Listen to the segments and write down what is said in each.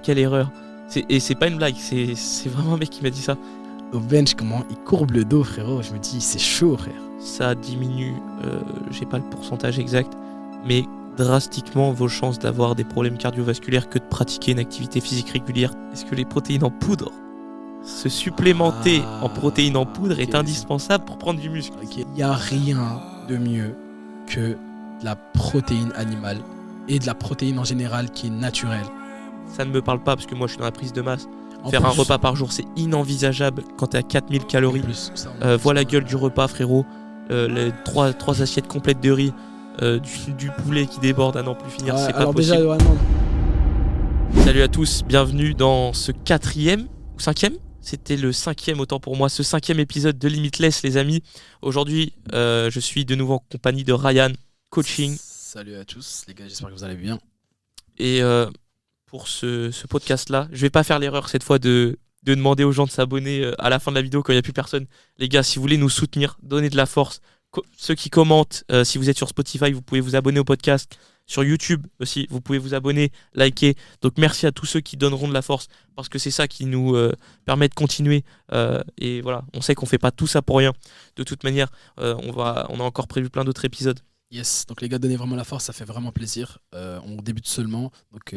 quelle erreur. Et c'est pas une blague, c'est vraiment un mec qui m'a dit ça. Au bench, comment il courbe le dos, frérot. Je me dis, c'est chaud, frère. Ça diminue, j'ai pas le pourcentage exact, mais drastiquement vos chances d'avoir des problèmes cardiovasculaires que de pratiquer une activité physique régulière. Est-ce que les protéines en poudre, se supplémenter en protéines en poudre est indispensable pour prendre du muscle? Il n'y a rien de mieux que de la protéine animale et de la protéine en général qui est naturelle. Ça ne me parle pas parce que moi je suis dans la prise de masse. En Faire plus, un repas par jour, c'est inenvisageable quand t'es à 4000 calories. Ça, Vois la gueule du repas, frérot. Les trois assiettes complètes de riz, du poulet qui déborde à n'en plus finir, c'est pas possible. Déjà, non. Salut à tous, bienvenue dans ce 4e ou 5e. C'était le 5e, autant pour moi, ce 5e épisode de Limitless, les amis. Aujourd'hui, je suis de nouveau en compagnie de Ryan, coaching. Salut à tous, les gars, j'espère que vous allez bien. Et pour ce podcast-là, je vais pas faire l'erreur cette fois de demander aux gens de s'abonner à la fin de la vidéo quand il n'y a plus personne. Les gars, si vous voulez nous soutenir, donner de la force, ceux qui commentent, si vous êtes sur Spotify, vous pouvez vous abonner au podcast. Sur YouTube aussi, vous pouvez vous abonner, liker. Donc merci à tous ceux qui donneront de la force parce que c'est ça qui nous permet de continuer. Et voilà, on sait qu'on fait pas tout ça pour rien. De toute manière, on a encore prévu plein d'autres épisodes. Yes, donc les gars, donnez vraiment la force, ça fait vraiment plaisir. On débute seulement, donc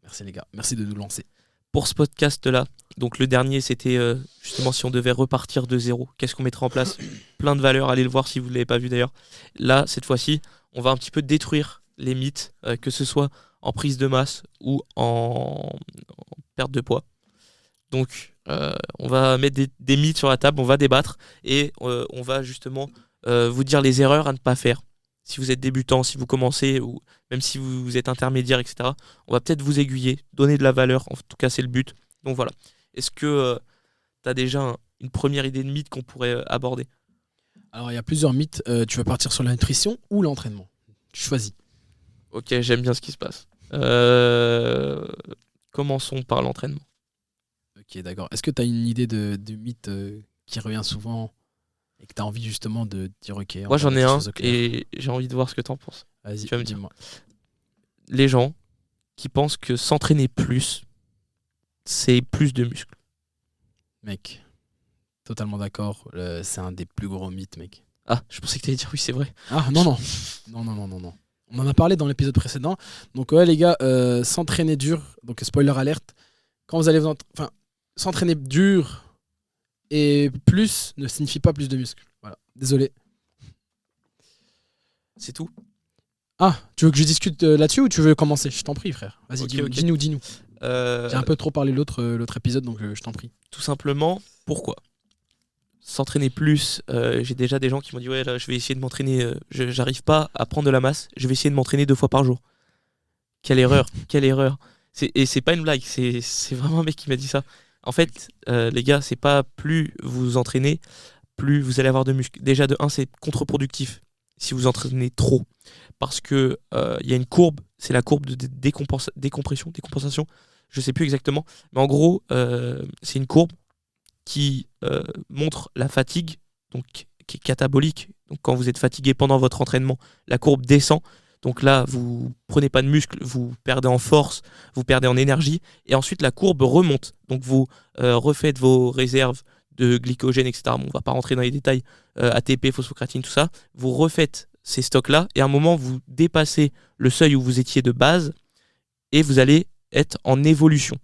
merci les gars, merci de nous lancer. Pour ce podcast-là, donc le dernier, c'était justement si on devait repartir de zéro, qu'est-ce qu'on mettrait en place? Plein de valeurs, allez le voir si vous ne l'avez pas vu d'ailleurs. Là, cette fois-ci, on va un petit peu détruire les mythes, que ce soit en prise de masse ou en perte de poids. Donc, on va mettre des mythes sur la table, on va débattre et on va justement vous dire les erreurs à ne pas faire. Si vous êtes débutant, si vous commencez ou même si vous êtes intermédiaire, etc., on va peut-être vous aiguiller, donner de la valeur. En tout cas, c'est le but. Donc voilà. Est-ce que tu as déjà une première idée de mythe qu'on pourrait aborder? Alors, il y a plusieurs mythes. Tu veux partir sur la nutrition ou l'entraînement? Tu choisis. Ok, j'aime bien ce qui se passe. Commençons par l'entraînement. Ok, d'accord. Est-ce que tu as une idée de mythe qui revient souvent et que tu as envie justement de dire ok? Moi, j'en ai un et j'ai envie de voir ce que tu en penses. Vas-y, tu vas me dire. dis-moi. Les gens qui pensent que s'entraîner plus, c'est plus de muscles. Mec, totalement d'accord. C'est un des plus gros mythes, mec. Ah, je pensais que tu allais dire oui, c'est vrai. Ah, non. Non. On en a parlé dans l'épisode précédent. Donc, ouais, les gars, s'entraîner dur. Donc, spoiler alerte. Quand vous allez s'entraîner dur et plus ne signifie pas plus de muscles. Voilà. Désolé. C'est tout. Ah, tu veux que je discute là-dessus ou tu veux commencer? Je t'en prie, frère. Vas-y, Ok. dis-nous. J'ai J'ai un peu trop parlé l'autre épisode, donc je t'en prie. Tout simplement, pourquoi? S'entraîner plus, j'ai déjà des gens qui m'ont dit ouais là, je vais essayer de m'entraîner, j'arrive pas à prendre de la masse, je vais essayer de m'entraîner 2 fois par jour. Quelle erreur. Et c'est pas une blague, c'est vraiment un mec qui m'a dit ça. En fait, les gars, c'est pas plus vous vous entraînez, plus vous allez avoir de muscles. Déjà de 1, c'est contre-productif si vous entraînez trop. Parce que y a une courbe, c'est la courbe de décompensation, je sais plus exactement, mais en gros, c'est une courbe qui montre la fatigue, donc qui est catabolique. Donc quand vous êtes fatigué pendant votre entraînement, la courbe descend. Donc là, vous prenez pas de muscle, vous perdez en force, vous perdez en énergie, et ensuite la courbe remonte. Donc vous refaites vos réserves de glycogène, etc. Bon, on va pas rentrer dans les détails, ATP, phosphocréatine, tout ça. Vous refaites ces stocks-là, et à un moment, vous dépassez le seuil où vous étiez de base, et vous allez être en évolution.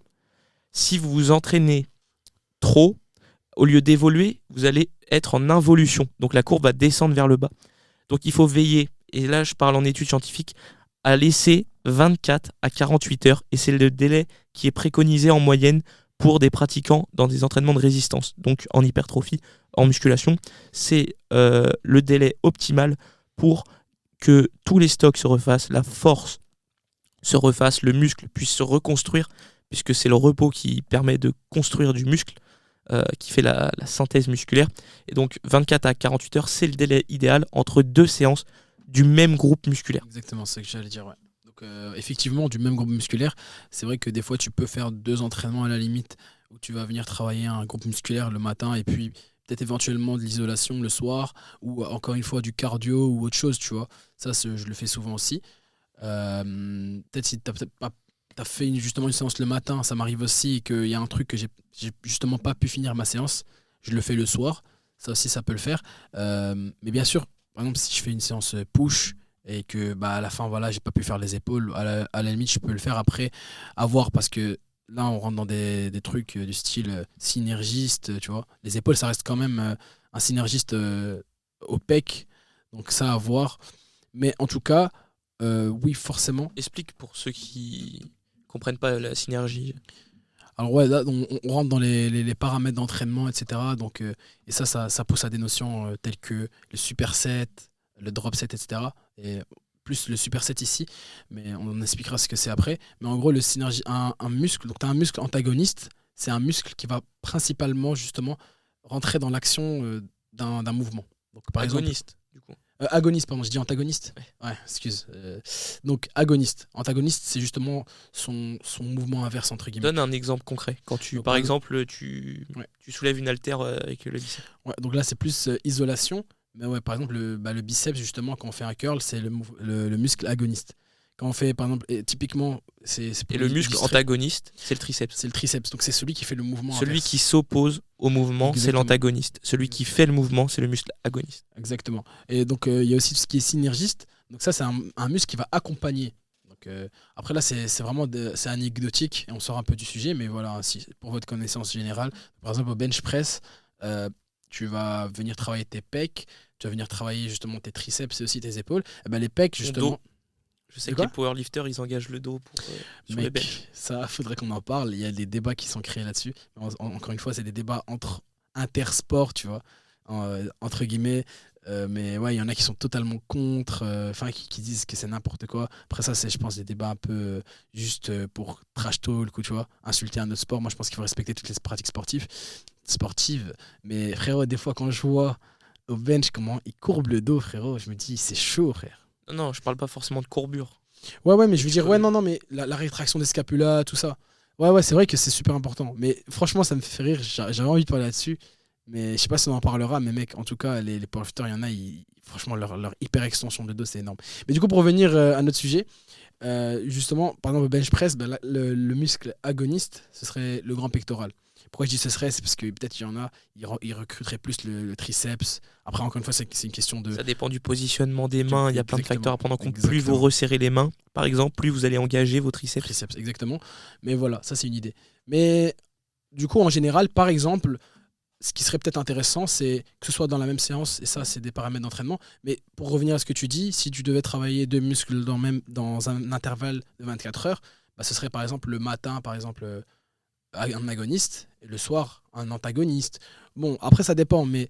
Si vous vous entraînez trop, au lieu d'évoluer, vous allez être en involution. Donc la courbe va descendre vers le bas. Donc il faut veiller, et là je parle en études scientifiques, à laisser 24 à 48 heures, et c'est le délai qui est préconisé en moyenne pour des pratiquants dans des entraînements de résistance, donc en hypertrophie, en musculation. C'est le délai optimal pour que tous les stocks se refassent, la force se refasse, le muscle puisse se reconstruire, puisque c'est le repos qui permet de construire du muscle, qui fait la synthèse musculaire. Et donc 24 à 48 heures, c'est le délai idéal entre 2 séances du même groupe musculaire. Exactement, c'est ce que j'allais dire, ouais. Donc effectivement, du même groupe musculaire, c'est vrai que des fois tu peux faire 2 entraînements à la limite, où tu vas venir travailler un groupe musculaire le matin et puis peut-être éventuellement de l'isolation le soir, ou encore une fois du cardio ou autre chose, tu vois. Ça, je le fais souvent aussi. Peut-être si tu n'as peut-être pas t'as fait justement une séance le matin, ça m'arrive aussi, et qu'il y a un truc que j'ai justement pas pu finir ma séance, je le fais le soir. Ça aussi, ça peut le faire. Mais bien sûr, par exemple, si je fais une séance push et que bah, à la fin, voilà, j'ai pas pu faire les épaules, à la limite, je peux le faire après, à voir, parce que là, on rentre dans des trucs du style synergiste, tu vois. Les épaules, ça reste quand même un synergiste au pec, donc ça à voir. Mais en tout cas, oui, forcément. Explique pour ceux qui comprennent pas la synergie. Alors ouais, là, on rentre dans les paramètres d'entraînement, etc. Donc, et ça pousse à des notions telles que le superset, le drop set, etc. Et plus le superset ici, mais on expliquera ce que c'est après. Mais en gros, le synergie, un muscle, donc tu as un muscle antagoniste, c'est un muscle qui va principalement justement rentrer dans l'action d'un mouvement. Donc, par Agoniste, du coup. agoniste, pardon, je dis antagoniste. Ouais. Ouais, excuse. Donc agoniste. Antagoniste, c'est justement son mouvement inverse, entre guillemets. Donne un exemple concret. Quand tu, Donc, par ouais. exemple, tu soulèves une haltère avec le biceps. Ouais, donc là, c'est plus isolation. Mais ouais, par exemple, le biceps, justement, quand on fait un curl, c'est le muscle agoniste. Quand on fait, par exemple, et typiquement, c'est pour Et le muscle illustrer, antagoniste, c'est le triceps. c'est le triceps. Donc c'est celui qui fait le mouvement Celui inverse. qui s'oppose au mouvement, c'est Exactement. l'antagoniste. Celui qui fait le mouvement, c'est le muscle agoniste. Exactement. Et donc, il y a aussi tout ce qui est synergiste. Donc ça, c'est un muscle qui va accompagner. Donc, après, là, c'est vraiment c'est anecdotique et on sort un peu du sujet. Mais voilà, pour votre connaissance générale, par exemple, au bench press, tu vas venir travailler tes pecs, tu vas venir travailler justement tes triceps et aussi tes épaules. Et ben, les pecs, Ton justement... dos. Je sais De que les quoi powerlifters, ils engagent le dos sur les Mec, benches. ça, faudrait qu'on en parle. Il y a des débats qui sont créés là-dessus. Encore une fois, c'est des débats entre intersports, tu vois, entre guillemets. Mais ouais, il y en a qui sont totalement contre, enfin, qui disent que c'est n'importe quoi. Après, ça, c'est, je pense, des débats un peu juste pour trash talk ou, tu vois, insulter un autre sport. Moi, je pense qu'il faut respecter toutes les pratiques sportives. Mais frérot, des fois, quand je vois au bench comment ils courbent le dos, frérot, je me dis, c'est chaud, frère. Non, je parle pas forcément de courbure. Ouais, mais je Tu veux dire, peux- ouais, non, mais la rétraction des scapulas, tout ça. Ouais, c'est vrai que c'est super important. Mais franchement, ça me fait rire. J'avais envie de parler là-dessus. Mais je sais pas si on en parlera. Mais mec, en tout cas, les powerlifters, il y en a, franchement, leur hyper extension de dos, c'est énorme. Mais du coup, pour revenir à notre sujet, justement, par exemple, au bench press, ben, le muscle agoniste, ce serait le grand pectoral. Pourquoi je dis ce serait? C'est parce que peut-être qu'il y en a, ils recruteraient plus le triceps. Après, encore une fois, c'est une question de. Ça dépend du positionnement des mains. Il y a plein de Exactement. facteurs à prendre en compte. Plus Exactement. vous resserrez les mains, par exemple, plus vous allez engager vos triceps. Triceps, exactement. Mais voilà, ça c'est une idée. Mais du coup, en général, par exemple, ce qui serait peut-être intéressant, c'est que ce soit dans la même séance, et ça c'est des paramètres d'entraînement, mais pour revenir à ce que tu dis, si tu devais travailler deux muscles dans un intervalle de 24 heures, bah, ce serait par exemple le matin, par exemple, un agoniste, et le soir, un antagoniste. Bon, après ça dépend, mais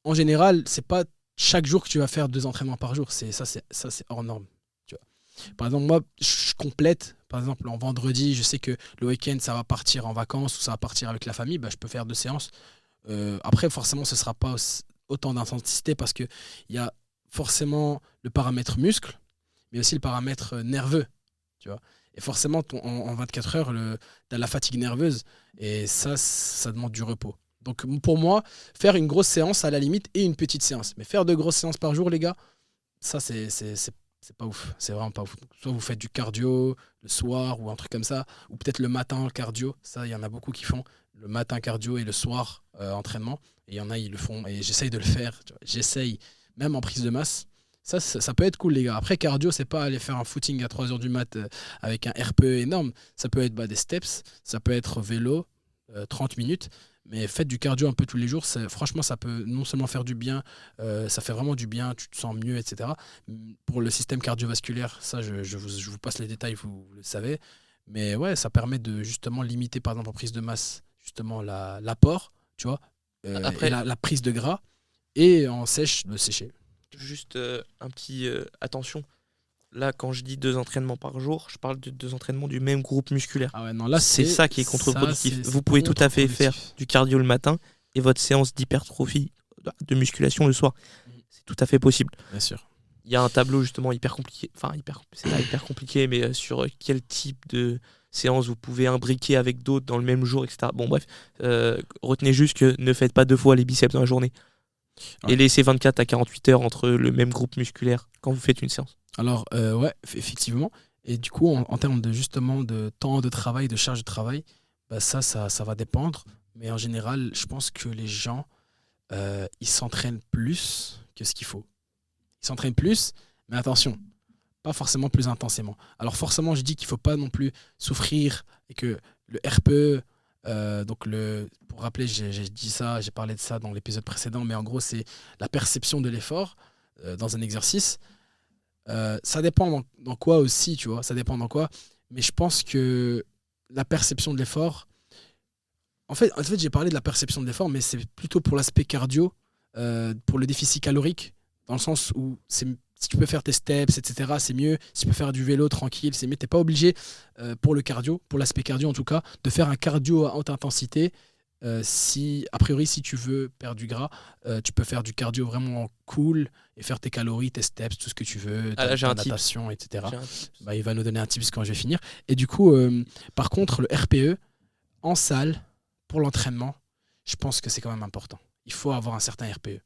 en général, c'est pas chaque jour que tu vas faire 2 entraînements par jour, c'est hors norme. Par exemple, moi, je complète. Par exemple, en vendredi, je sais que le week-end, ça va partir en vacances ou ça va partir avec la famille. Bah, je peux faire 2 séances. Après, forcément, ce ne sera pas autant d'intensité parce qu'il y a forcément le paramètre muscle, mais aussi le paramètre nerveux. Tu vois. Et forcément, en 24 heures, tu as la fatigue nerveuse et ça demande du repos. Donc, pour moi, faire une grosse séance à la limite et une petite séance. Mais faire 2 grosses séances par jour, les gars, ça, c'est pas ouf, c'est vraiment pas ouf. Soit vous faites du cardio le soir ou un truc comme ça, ou peut-être le matin cardio, ça il y en a beaucoup qui font le matin cardio et le soir entraînement, et il y en a ils le font, et j'essaye de le faire, tu vois. J'essaye, même en prise de masse, ça peut être cool les gars. Après cardio, c'est pas aller faire un footing à 3h du mat avec un RPE énorme, ça peut être des steps, ça peut être vélo, 30 minutes, mais faites du cardio un peu tous les jours, franchement ça peut non seulement faire du bien, ça fait vraiment du bien, tu te sens mieux, etc. Pour le système cardiovasculaire, ça je vous passe les détails, vous le savez, mais ouais, ça permet de justement limiter par exemple en prise de masse, justement l'apport, tu vois, Après- et la prise de gras, et en sèche, de sécher. Juste un petit attention. Là, quand je dis 2 entraînements par jour, je parle de 2 entraînements du même groupe musculaire. Ah ouais, non, là C'est ça qui est contre-productif. ça, c'est Vous pouvez tout à fait faire contre-productif. du cardio le matin et votre séance d'hypertrophie, de musculation le soir. C'est tout à fait possible. Bien sûr. Il y a un tableau justement hyper compliqué, c'est pas hyper compliqué, mais sur quel type de séance vous pouvez imbriquer avec d'autres dans le même jour, etc. Bon bref, retenez juste que ne faites pas 2 fois les biceps dans la journée. Ouais. Et laissez 24 à 48 heures entre le même groupe musculaire quand vous faites une séance. Alors, ouais, effectivement. Et du coup, en termes de justement de temps de travail, de charge de travail, bah ça va dépendre. Mais en général, je pense que les gens, ils s'entraînent plus que ce qu'il faut. Ils s'entraînent plus, mais attention, pas forcément plus intensément. Alors forcément, je dis qu'il ne faut pas non plus souffrir et que le RPE, pour rappeler, j'ai dit ça, j'ai parlé de ça dans l'épisode précédent, mais en gros, c'est la perception de l'effort dans un exercice. Ça dépend dans quoi aussi, tu vois, ça dépend dans quoi. Mais je pense que la perception de l'effort, en fait j'ai parlé de la perception de l'effort, mais c'est plutôt pour l'aspect cardio, pour le déficit calorique, dans le sens où si tu peux faire tes steps, etc., c'est mieux. Si tu peux faire du vélo tranquille, c'est mieux. Tu n'es pas obligé, pour le cardio, pour l'aspect cardio en tout cas, de faire un cardio à haute intensité. A priori, si tu veux perdre du gras, tu peux faire du cardio vraiment cool et faire tes calories, tes steps, tout ce que tu veux, Ah là, j'ai ta un tips. natation, etc. J'ai un tips. Bah, il va nous donner un tips quand je vais finir. Et du coup, par contre, le RPE en salle, pour l'entraînement, je pense que c'est quand même important. Il faut avoir un certain RPE.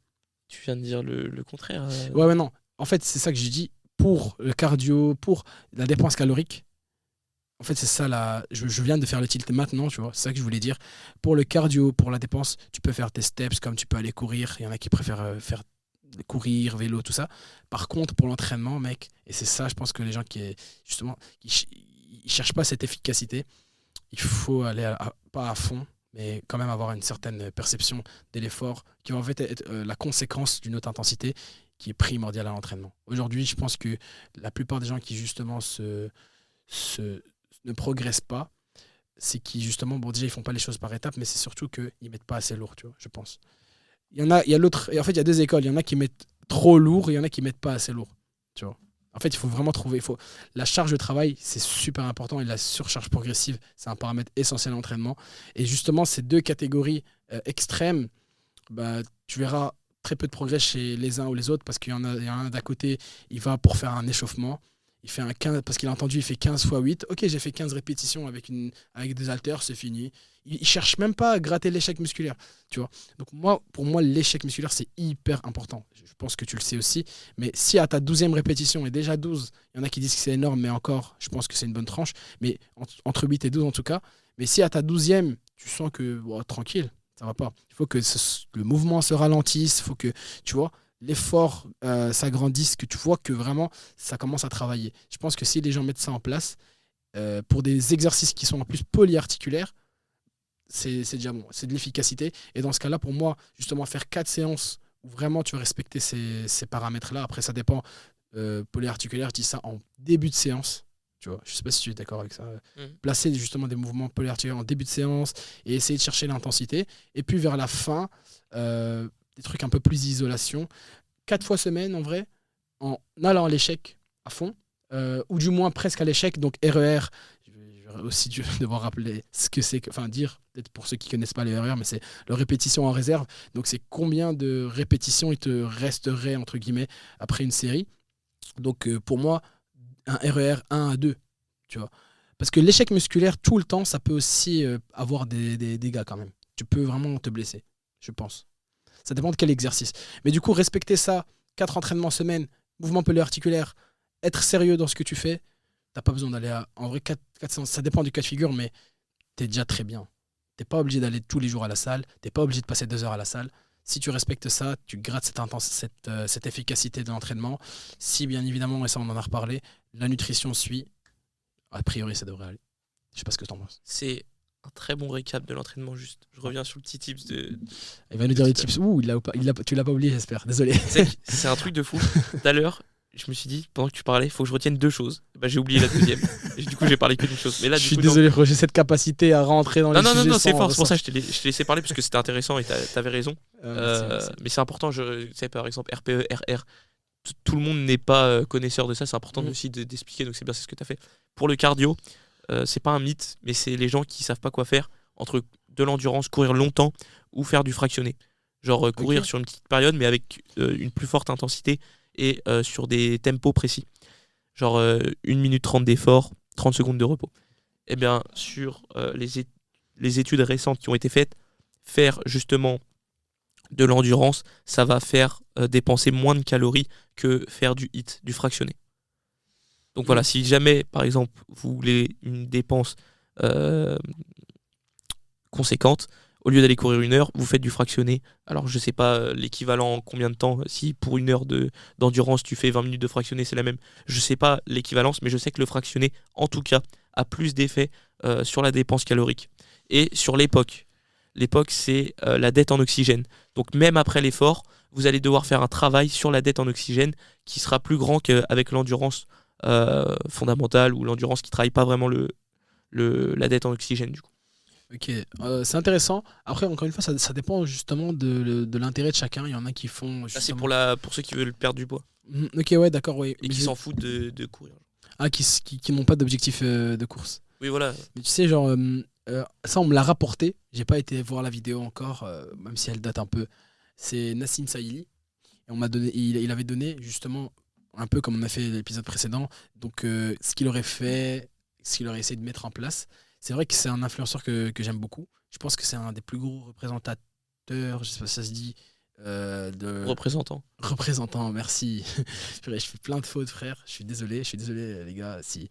Tu viens de dire le contraire. Ouais, non. En fait, c'est ça que j'ai dit. Pour le cardio, pour la dépense calorique, en fait, c'est ça là. Je viens de faire le tilt maintenant, tu vois. C'est ça que je voulais dire. Pour le cardio, pour la dépense, tu peux faire tes steps comme tu peux aller courir. Il y en a qui préfèrent faire courir, vélo, tout ça. Par contre, pour l'entraînement, mec, et c'est ça, je pense que les gens justement, ils cherchent pas cette efficacité. Il faut aller pas à fond, mais quand même avoir une certaine perception de l'effort qui va en fait être la conséquence d'une haute intensité qui est primordiale à l'entraînement. Aujourd'hui, je pense que la plupart des gens qui justement ne progressent pas, c'est qu'ils justement, bon déjà ils font pas les choses par étapes, mais c'est surtout qu'ils mettent pas assez lourd, tu vois, je pense. Il y a l'autre, et en fait il y a deux écoles, il y en a qui mettent trop lourd et il y en a qui mettent pas assez lourd, tu vois. En fait, il faut vraiment trouver, la charge de travail, c'est super important et la surcharge progressive, c'est un paramètre essentiel à l'entraînement. Et justement, ces deux catégories extrêmes, bah, tu verras très peu de progrès chez les uns ou les autres parce il y en a un d'à côté, il va pour faire un échauffement. Il fait un 15, parce qu'il a entendu, il fait 15 x 8. Ok, j'ai fait 15 répétitions avec des haltères, c'est fini. Il cherche même pas à gratter l'échec musculaire. Tu vois. Donc pour moi, l'échec musculaire, c'est hyper important. Je pense que tu le sais aussi. Mais si à ta 12e répétition, et déjà 12, il y en a qui disent que c'est énorme, mais encore, je pense que c'est une bonne tranche. Mais entre 8 et 12 en tout cas. Mais si à ta 12e, tu sens que tranquille, ça va pas. Il faut que le mouvement se ralentisse. Il faut que, tu vois, l'effort s'agrandisse, que tu vois que vraiment ça commence à travailler. Je pense que si les gens mettent ça en place, pour des exercices qui sont en plus polyarticulaires, c'est déjà bon, c'est de l'efficacité. Et dans ce cas-là, pour moi, justement, faire 4 séances où vraiment tu vas respecter ces paramètres-là, après ça dépend, polyarticulaire, je dis ça en début de séance. Tu vois, je sais pas si tu es d'accord avec ça. Placer justement des mouvements polyarticulaires en début de séance et essayer de chercher l'intensité. Et puis vers la fin, des trucs un peu plus d'isolation. 4 fois semaine en vrai, en allant à l'échec à fond, ou du moins presque à l'échec, donc RER. Je vais aussi devoir rappeler ce que c'est, enfin dire, peut-être pour ceux qui ne connaissent pas les RER, mais c'est le répétition en réserve. Donc c'est combien de répétitions il te resterait, entre guillemets, après une série. Donc pour moi, un RER 1 à 2, tu vois. Parce que l'échec musculaire, tout le temps, ça peut aussi avoir des dégâts quand même. Tu peux vraiment te blesser, je pense. Ça dépend de quel exercice. Mais du coup, respecter ça, 4 entraînements semaine, mouvement polyarticulaire, être sérieux dans ce que tu fais, t'as pas besoin d'aller à... En vrai, 4 séances, ça dépend du cas de figure, mais t'es déjà très bien. T'es pas obligé d'aller tous les jours à la salle, t'es pas obligé de passer 2 heures à la salle. Si tu respectes ça, tu grattes cette efficacité de l'entraînement. Si bien évidemment, et ça on en a reparlé, la nutrition suit, a priori ça devrait aller. Je sais pas ce que t'en penses. C'est un très bon récap de l'entraînement, juste. Je reviens sur le petit tips de... Il va nous dire les tips. Ouh, tu l'as pas oublié, j'espère. Désolé. C'est un truc de fou. Tout à l'heure, je me suis dit, pendant que tu parlais, il faut que je retienne 2 choses. Bah, j'ai oublié la deuxième. Et du coup, j'ai parlé que d'une chose. Mais là, je suis désolé, j'ai cette capacité à rentrer dans les sujets. Non, c'est fort. C'est pour ça que je t'ai laissé parler, parce que c'était intéressant et t'avais raison. Merci. Mais c'est important, tu sais, par exemple, RPE, RR, tout le monde n'est pas connaisseur de ça. C'est important aussi d'expliquer, donc c'est bien, c'est ce que tu as fait. Pour le cardio, c'est pas un mythe, mais c'est les gens qui savent pas quoi faire entre de l'endurance, courir longtemps ou faire du fractionné. Genre courir sur une petite période, mais avec une plus forte intensité et sur des tempos précis. Genre 1 minute 30 d'effort, 30 secondes de repos. Eh bien, sur les études récentes qui ont été faites, faire justement de l'endurance, ça va faire dépenser moins de calories que faire du HIIT, du fractionné. Donc voilà, si jamais, par exemple, vous voulez une dépense euh, conséquente, au lieu d'aller courir 1 heure, vous faites du fractionné. Alors je sais pas l'équivalent en combien de temps, si pour 1 heure d'endurance tu fais 20 minutes de fractionné, c'est la même. Je sais pas l'équivalence, mais je sais que le fractionné, en tout cas, a plus d'effet sur la dépense calorique. Et sur l'époque. L'époque, c'est la dette en oxygène. Donc même après l'effort, vous allez devoir faire un travail sur la dette en oxygène qui sera plus grand qu'avec l'endurance fondamentale ou l'endurance qui travaille pas vraiment la dette en oxygène du coup. Ok, c'est intéressant. Après, encore une fois, ça dépend justement de l'intérêt de chacun. Il y en a qui font Là, c'est justement. pour ceux qui veulent perdre du poids Ok, ouais, d'accord, oui. et qui s'en foutent de courir. Ah, qui n'ont pas d'objectif de course. Oui, voilà. Mais tu sais, genre, ça, on me l'a rapporté. J'ai pas été voir la vidéo encore, même si elle date un peu. C'est Nassim Saïli. Et on m'a donné, il avait donné justement un peu comme on a fait l'épisode précédent. Donc, ce qu'il aurait fait, ce qu'il aurait essayé de mettre en place. C'est vrai que c'est un influenceur que j'aime beaucoup. Je pense que c'est un des plus gros représentateurs, je sais pas si ça se dit, de Représentant. représentant. Merci. Purée, je fais plein de fautes, frère. Je suis désolé, les gars. Si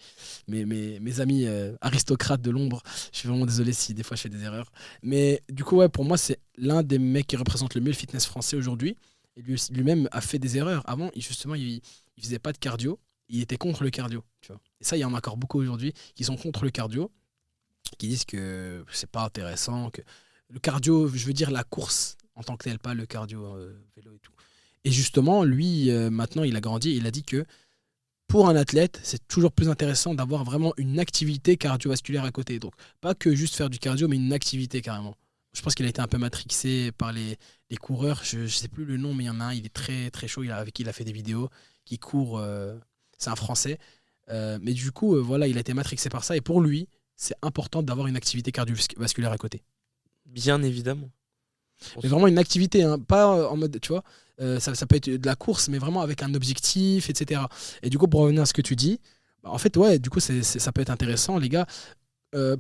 mes amis aristocrates de l'ombre, je suis vraiment désolé si des fois je fais des erreurs. Mais du coup, ouais, pour moi, c'est l'un des mecs qui représente le mieux le fitness français aujourd'hui. Et lui-même a fait des erreurs. Avant, justement, il faisait pas de cardio. Il était contre le cardio. Tu vois. Et ça, il y en a encore beaucoup aujourd'hui qui sont contre le cardio, qui disent que c'est pas intéressant, que le cardio, je veux dire la course en tant que telle, pas le cardio vélo et tout. Et justement, lui, maintenant, il a grandi et il a dit que pour un athlète, c'est toujours plus intéressant d'avoir vraiment une activité cardiovasculaire à côté. Donc, pas que juste faire du cardio, mais une activité carrément. Je pense qu'il a été un peu matrixé par les coureurs. Je ne sais plus le nom, mais il y en a un, il est très, très chaud. Avec qui il a fait des vidéos, qui court. C'est un Français. Mais du coup, voilà, il a été matrixé par ça. Et pour lui, c'est important d'avoir une activité cardiovasculaire à côté. Bien évidemment. Mais vraiment une activité, hein, pas en mode, tu vois, ça peut être de la course, mais vraiment avec un objectif, etc. Et du coup, pour revenir à ce que tu dis, bah, en fait, ouais, du coup, ça peut être intéressant, les gars.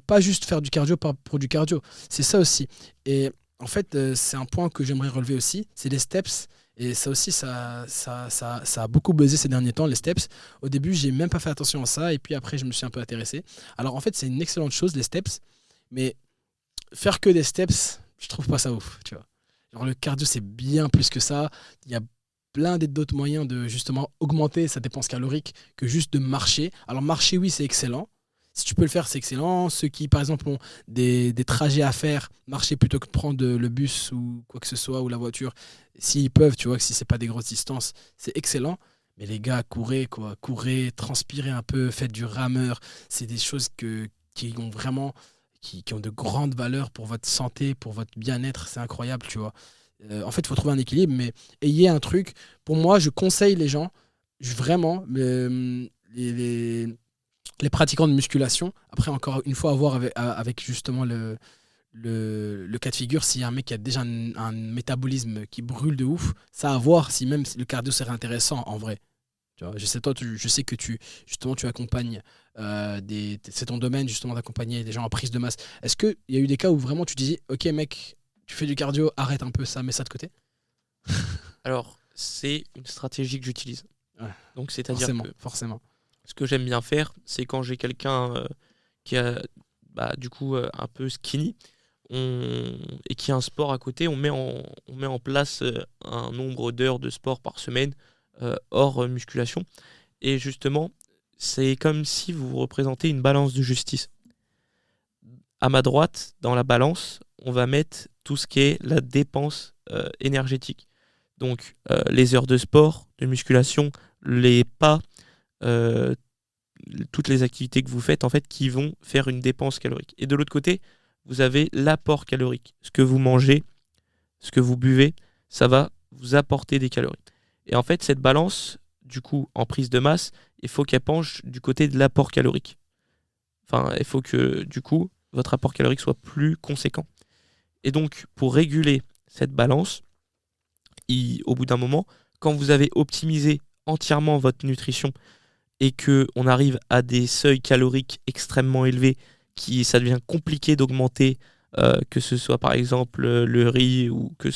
Pas juste faire du cardio pour du cardio, c'est ça aussi. Et en fait, c'est un point que j'aimerais relever aussi, c'est les steps. Et ça aussi, ça a beaucoup buzzé ces derniers temps, les steps. Au début, j'ai même pas fait attention à ça, et puis après, je me suis un peu intéressé. Alors en fait, c'est une excellente chose, les steps, mais faire que des steps, je trouve pas ça ouf, tu vois. Genre le cardio, c'est bien plus que ça. Il y a plein d'autres moyens de justement augmenter sa dépense calorique que juste de marcher. Alors marcher, oui, c'est excellent. Si tu peux le faire, c'est excellent. Ceux qui, par exemple, ont des trajets à faire, marcher plutôt que de prendre le bus ou quoi que ce soit, ou la voiture, s'ils peuvent, tu vois, que si c'est pas des grosses distances, c'est excellent. Mais les gars, courez, quoi. Courez, transpirez un peu, faites du rameur. C'est des choses qui ont vraiment qui ont de grandes valeurs pour votre santé, pour votre bien-être. C'est incroyable, tu vois. En fait, il faut trouver un équilibre, mais ayez un truc. Pour moi, je conseille les gens, vraiment, les pratiquants de musculation. Après, encore une fois, à voir avec justement le cas de figure, s'il y a un mec qui a déjà un métabolisme qui brûle de ouf, ça à voir si même le cardio serait intéressant en vrai. Tu vois, je sais que justement, tu accompagnes c'est ton domaine justement d'accompagner des gens en prise de masse. Est-ce qu'il y a eu des cas où vraiment tu disais, ok mec, tu fais du cardio, arrête un peu ça, mets ça de côté? Alors, c'est une stratégie que j'utilise. Ouais, Donc, c'est-à-dire que forcément. ce que j'aime bien faire, c'est quand j'ai quelqu'un qui a du coup un peu skinny et qui a un sport à côté, on met en place un nombre d'heures de sport par semaine hors musculation. Et justement, c'est comme si vous représentez une balance de justice. À ma droite, dans la balance, on va mettre tout ce qui est la dépense énergétique. Donc, les heures de sport, de musculation, les pas, euh, toutes les activités que vous faites, en fait, qui vont faire une dépense calorique. Et de l'autre côté, vous avez l'apport calorique. Ce que vous mangez, ce que vous buvez, ça va vous apporter des calories. Et en fait, cette balance, du coup, en prise de masse, il faut qu'elle penche du côté de l'apport calorique. Enfin, il faut que, du coup, votre apport calorique soit plus conséquent. Et donc, pour réguler cette balance, au bout d'un moment, quand vous avez optimisé entièrement votre nutrition et qu'on arrive à des seuils caloriques extrêmement élevés, ça devient compliqué d'augmenter, que ce soit par exemple le riz ou que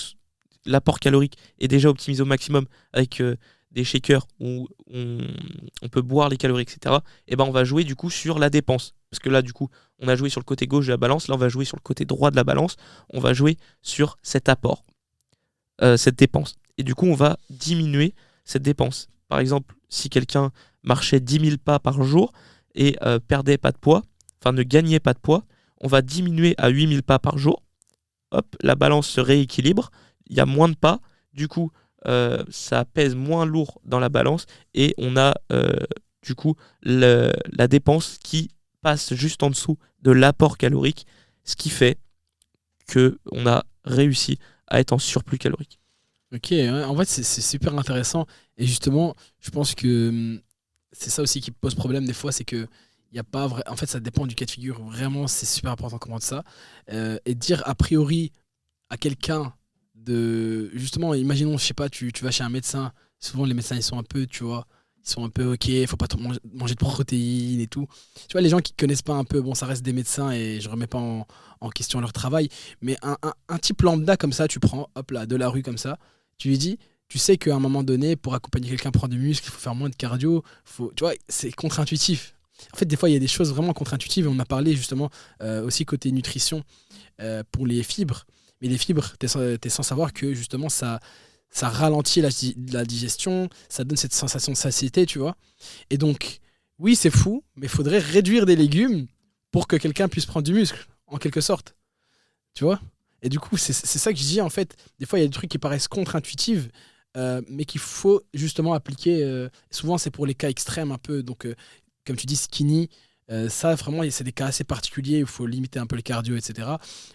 l'apport calorique est déjà optimisé au maximum avec des shakers où on peut boire les calories, etc., et ben on va jouer du coup sur la dépense. Parce que là, du coup, on a joué sur le côté gauche de la balance, là on va jouer sur le côté droit de la balance, on va jouer sur cet apport, cette dépense. Et du coup, on va diminuer cette dépense. Par exemple, si quelqu'un marchait 10 000 pas par jour et perdait pas de poids, enfin ne gagnait pas de poids, on va diminuer à 8 000 pas par jour. Hop, la balance se rééquilibre, il y a moins de pas, du coup, ça pèse moins lourd dans la balance et on a du coup la dépense qui passe juste en dessous de l'apport calorique, ce qui fait qu'on a réussi à être en surplus calorique. Ok, ouais, en fait, c'est super intéressant. Et justement, je pense que c'est ça aussi qui pose problème des fois, c'est que il y a pas vrai... En fait, ça dépend du cas de figure. Vraiment, c'est super important de comprendre ça. Et dire a priori à quelqu'un de... Justement, imaginons, je sais pas, tu vas chez un médecin. Souvent, les médecins, ils sont un peu, tu vois, ils sont un peu ok, faut pas trop manger de protéines et tout. Tu vois, les gens qui connaissent pas un peu, bon, ça reste des médecins et je remets pas en question leur travail. Mais un type lambda comme ça, tu prends, hop là, de la rue comme ça, tu lui dis, tu sais qu'à un moment donné, pour accompagner quelqu'un à prendre du muscle, il faut faire moins de cardio. Tu vois, c'est contre-intuitif. En fait, des fois, il y a des choses vraiment contre-intuitives. Et on a parlé justement aussi côté nutrition pour les fibres. Mais les fibres, tu es sans savoir que justement, ça ralentit la digestion, ça donne cette sensation de satiété, tu vois. Et donc, oui, c'est fou, mais il faudrait réduire des légumes pour que quelqu'un puisse prendre du muscle, en quelque sorte. Tu vois. Et du coup, c'est ça que je dis, en fait. Des fois, il y a des trucs qui paraissent contre-intuitifs, mais qu'il faut justement appliquer. Souvent, c'est pour les cas extrêmes un peu. Donc, comme tu dis, skinny. Ça, vraiment, c'est des cas assez particuliers où il faut limiter un peu le cardio, etc.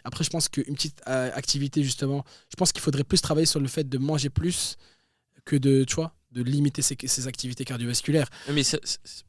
Après, je pense qu'une petite activité, justement, je pense qu'il faudrait plus travailler sur le fait de manger plus que de, tu vois, de limiter ses activités cardiovasculaires. Mais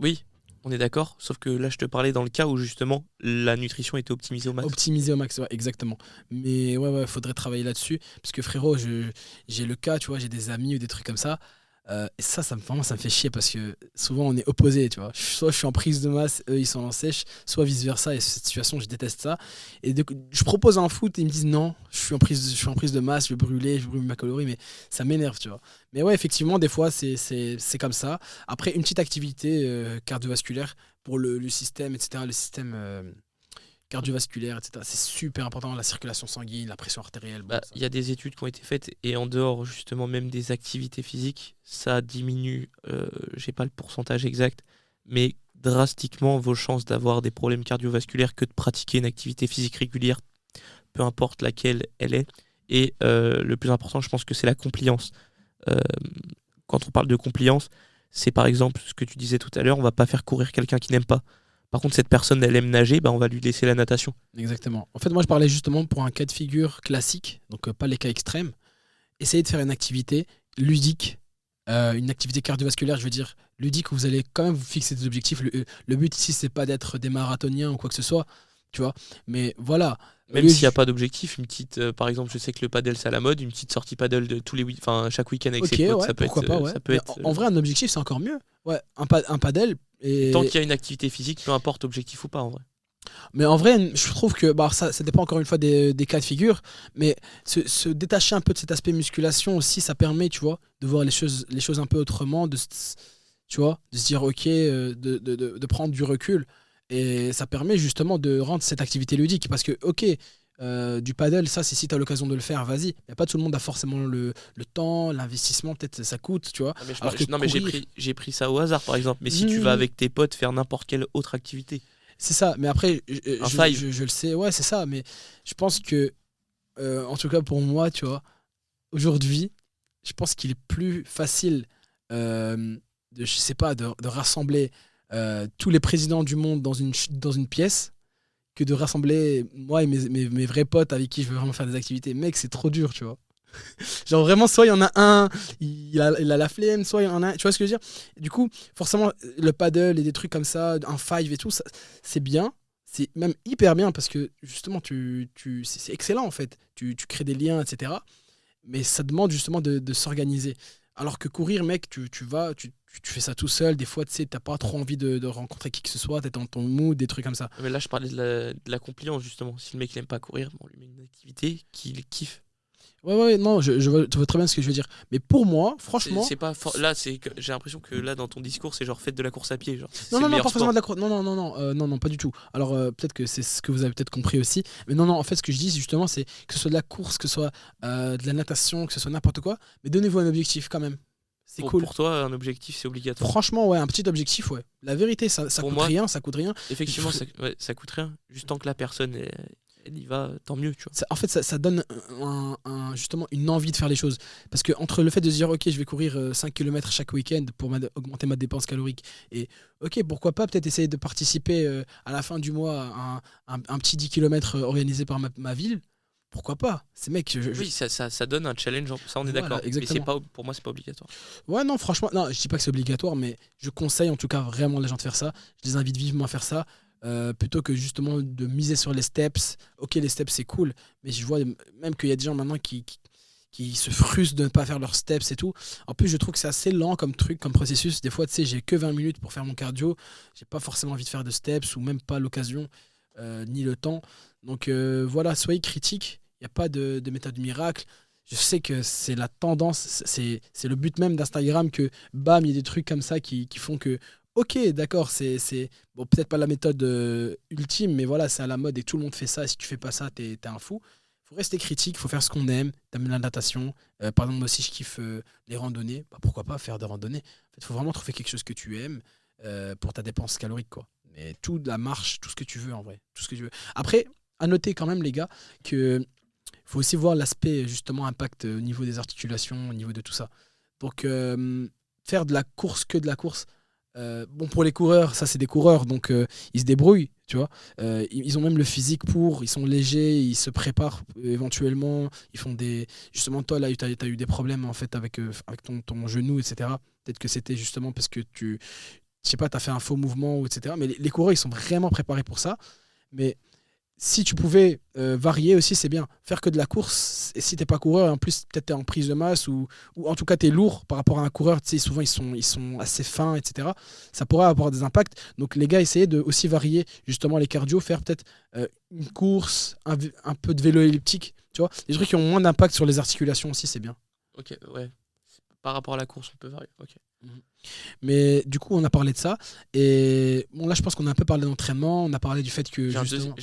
oui, on est d'accord, sauf que là je te parlais dans le cas où justement la nutrition était optimisée au max. Optimiser au max, ouais, exactement. Mais ouais, faudrait travailler là-dessus. Parce que frérot, j'ai le cas, tu vois, j'ai des amis ou des trucs comme ça. Et vraiment, ça me fait chier parce que souvent on est opposés, tu vois. Soit je suis en prise de masse, eux ils sont en sèche, soit vice-versa. Et cette situation, je déteste ça. Et je propose un foot et ils me disent non, je suis en prise de masse, je vais brûler ma calorie, mais ça m'énerve, tu vois. Mais ouais, effectivement, des fois, c'est comme ça. Après, une petite activité cardiovasculaire pour le système, etc. Le système cardiovasculaire, etc. C'est super important, la circulation sanguine, la pression artérielle. Bon, Il y a des études qui ont été faites et en dehors justement même des activités physiques, ça diminue, j'ai pas le pourcentage exact, mais drastiquement vos chances d'avoir des problèmes cardiovasculaires que de pratiquer une activité physique régulière, peu importe laquelle elle est. Et le plus important, je pense que c'est la compliance. Euh, Quand on parle de compliance, c'est par exemple ce que tu disais tout à l'heure, on va pas faire courir quelqu'un qui n'aime pas. Par contre, cette personne, elle aime nager, on va lui laisser la natation. exactement. En fait, moi, je parlais justement pour un cas de figure classique, donc pas les cas extrêmes. Essayez de faire une activité ludique, une activité cardiovasculaire, je veux dire ludique, où vous allez quand même vous fixer des objectifs. Le but ici, c'est pas d'être des marathoniens ou quoi que ce soit, tu vois. Mais voilà. Même s'il n'y a pas d'objectif, une petite, par exemple, je sais que le paddle c'est à la mode, une petite sortie paddle de tous les enfin chaque week-end avec Ok, ses potes, ouais, ça peut pourquoi être, pas, ouais. ça peut Mais être. en vrai, un objectif, c'est encore mieux. Ouais, un padel. Tant qu'il y a une activité physique, peu importe objectif ou pas en vrai. Mais en vrai, je trouve que bah, ça dépend encore une fois des cas de figure, mais se détacher un peu de cet aspect musculation aussi, ça permet, tu vois, de voir les choses un peu autrement, tu vois, de se dire, ok, de prendre du recul. Et ça permet justement de rendre cette activité ludique. Parce que, ok, du paddle, ça, c'est si tu as l'occasion de le faire, vas-y. Mais pas tout le monde a forcément le temps, l'investissement, peut-être ça coûte, tu vois. Ah, mais Alors que non mais courir, j'ai pris ça au hasard par exemple. Mais si tu vas avec tes potes faire n'importe quelle autre activité, c'est ça. Mais après, un five, je le sais, ouais, c'est ça. Mais je pense que, en tout cas pour moi, tu vois, aujourd'hui, je pense qu'il est plus facile je sais pas, de rassembler tous les présidents du monde dans une pièce que de rassembler moi et mes vrais potes avec qui je veux vraiment faire des activités. Mec, c'est trop dur, tu vois. Genre vraiment, soit il y en a un, il a la flemme, soit il y en a un, tu vois ce que je veux dire? Du coup, forcément, le paddle et des trucs comme ça, un five et tout, c'est bien. C'est même hyper bien parce que justement, c'est excellent en fait. Tu crées des liens, etc. Mais ça demande justement de s'organiser. Alors que courir, mec, tu vas, tu fais ça tout seul. Des fois, tu sais, t'as pas trop envie de rencontrer qui que ce soit. T'es dans ton mood, des trucs comme ça. mais là je parlais de la compliance justement. Si le mec il aime pas courir, on lui met une activité qu'il kiffe. Ouais, non, je vois très bien ce que je veux dire. Mais pour moi, franchement. C'est pas là, c'est que j'ai l'impression que là, dans ton discours, c'est genre faites de la course à pied. Genre, c'est Non, le non, non, meilleur pas forcément sport. de la course. Non, pas du tout. Alors, peut-être que c'est ce que vous avez peut-être compris aussi. Mais non, en fait, ce que je dis, justement, c'est que ce soit de la course, que ce soit de la natation, que ce soit n'importe quoi. Mais donnez-vous un objectif quand même. C'est cool. Pour toi, un objectif, c'est obligatoire. Franchement, ouais, un petit objectif, ouais. La vérité, ça Pour coûte moi, rien, ça coûte rien. effectivement, ça coûte rien. Juste tant que la personne, elle y va, tant mieux, tu vois. En fait, ça donne justement une envie de faire les choses. Parce que entre le fait de se dire, ok, je vais courir 5 km chaque week-end pour augmenter ma dépense calorique, et ok, pourquoi pas peut-être essayer de participer à la fin du mois à un petit 10 km organisé par ma ville, pourquoi pas? C'est mec, Oui, ça donne un challenge, ça on est Voilà, d'accord. Mais exactement. pour moi, c'est pas obligatoire. Ouais, non, franchement, non, je dis pas que c'est obligatoire, mais je conseille en tout cas vraiment les gens de faire ça. Je les invite vivement à faire ça. Plutôt que justement de miser sur les steps. Ok, les steps c'est cool, mais je vois même qu'il y a des gens maintenant qui se frustrent de ne pas faire leurs steps et tout. En plus, je trouve que c'est assez lent comme truc, comme processus. Des fois, tu sais, j'ai que 20 minutes pour faire mon cardio. J'ai pas forcément envie de faire de steps ou même pas l'occasion ni le temps. Donc voilà, soyez critiques. Il n'y a pas de méthode miracle. Je sais que c'est la tendance, c'est le but même d'Instagram que bam, il y a des trucs comme ça qui font que ok, d'accord, c'est bon, peut-être pas la méthode ultime, mais voilà, c'est à la mode et tout le monde fait ça. Et si tu fais pas ça, t'es un fou. Faut rester critique, faut faire ce qu'on aime. T'aimes la natation. Par exemple, moi aussi, je kiffe les randonnées. Bah, pourquoi pas faire des randonnées? En fait, faut vraiment trouver quelque chose que tu aimes pour ta dépense calorique, quoi. Mais tout, la marche, tout ce que tu veux, en vrai. Tout ce que tu veux. Après, à noter quand même, les gars, que faut aussi voir l'aspect, justement, impact au niveau des articulations, au niveau de tout ça. Donc, faire de la course, que de la course, bon, pour les coureurs, ça c'est des coureurs, donc ils se débrouillent, tu vois. Ils ont même le physique pour, ils sont légers, ils se préparent éventuellement, ils font des. Justement, toi là, tu as eu des problèmes en fait avec ton genou, etc. Peut-être que c'était justement parce que je sais pas, tu as fait un faux mouvement, etc. Mais les coureurs, ils sont vraiment préparés pour ça. Mais si tu pouvais varier aussi, c'est bien. Faire que de la course, et si t'es pas coureur, en plus peut-être t'es en prise de masse ou en tout cas t'es lourd par rapport à un coureur, tu sais, souvent ils sont assez fins, etc. Ça pourrait avoir des impacts. Donc les gars, essayez de aussi varier justement les cardio, faire peut-être une course, un peu de vélo elliptique, tu vois. Des trucs qui ont moins d'impact sur les articulations aussi, c'est bien. Ok, ouais. Par rapport à la course, on peut varier. Ok. Mais du coup, on a parlé de ça. Et bon, là, je pense qu'on a un peu parlé d'entraînement. On a parlé du fait que. J'ai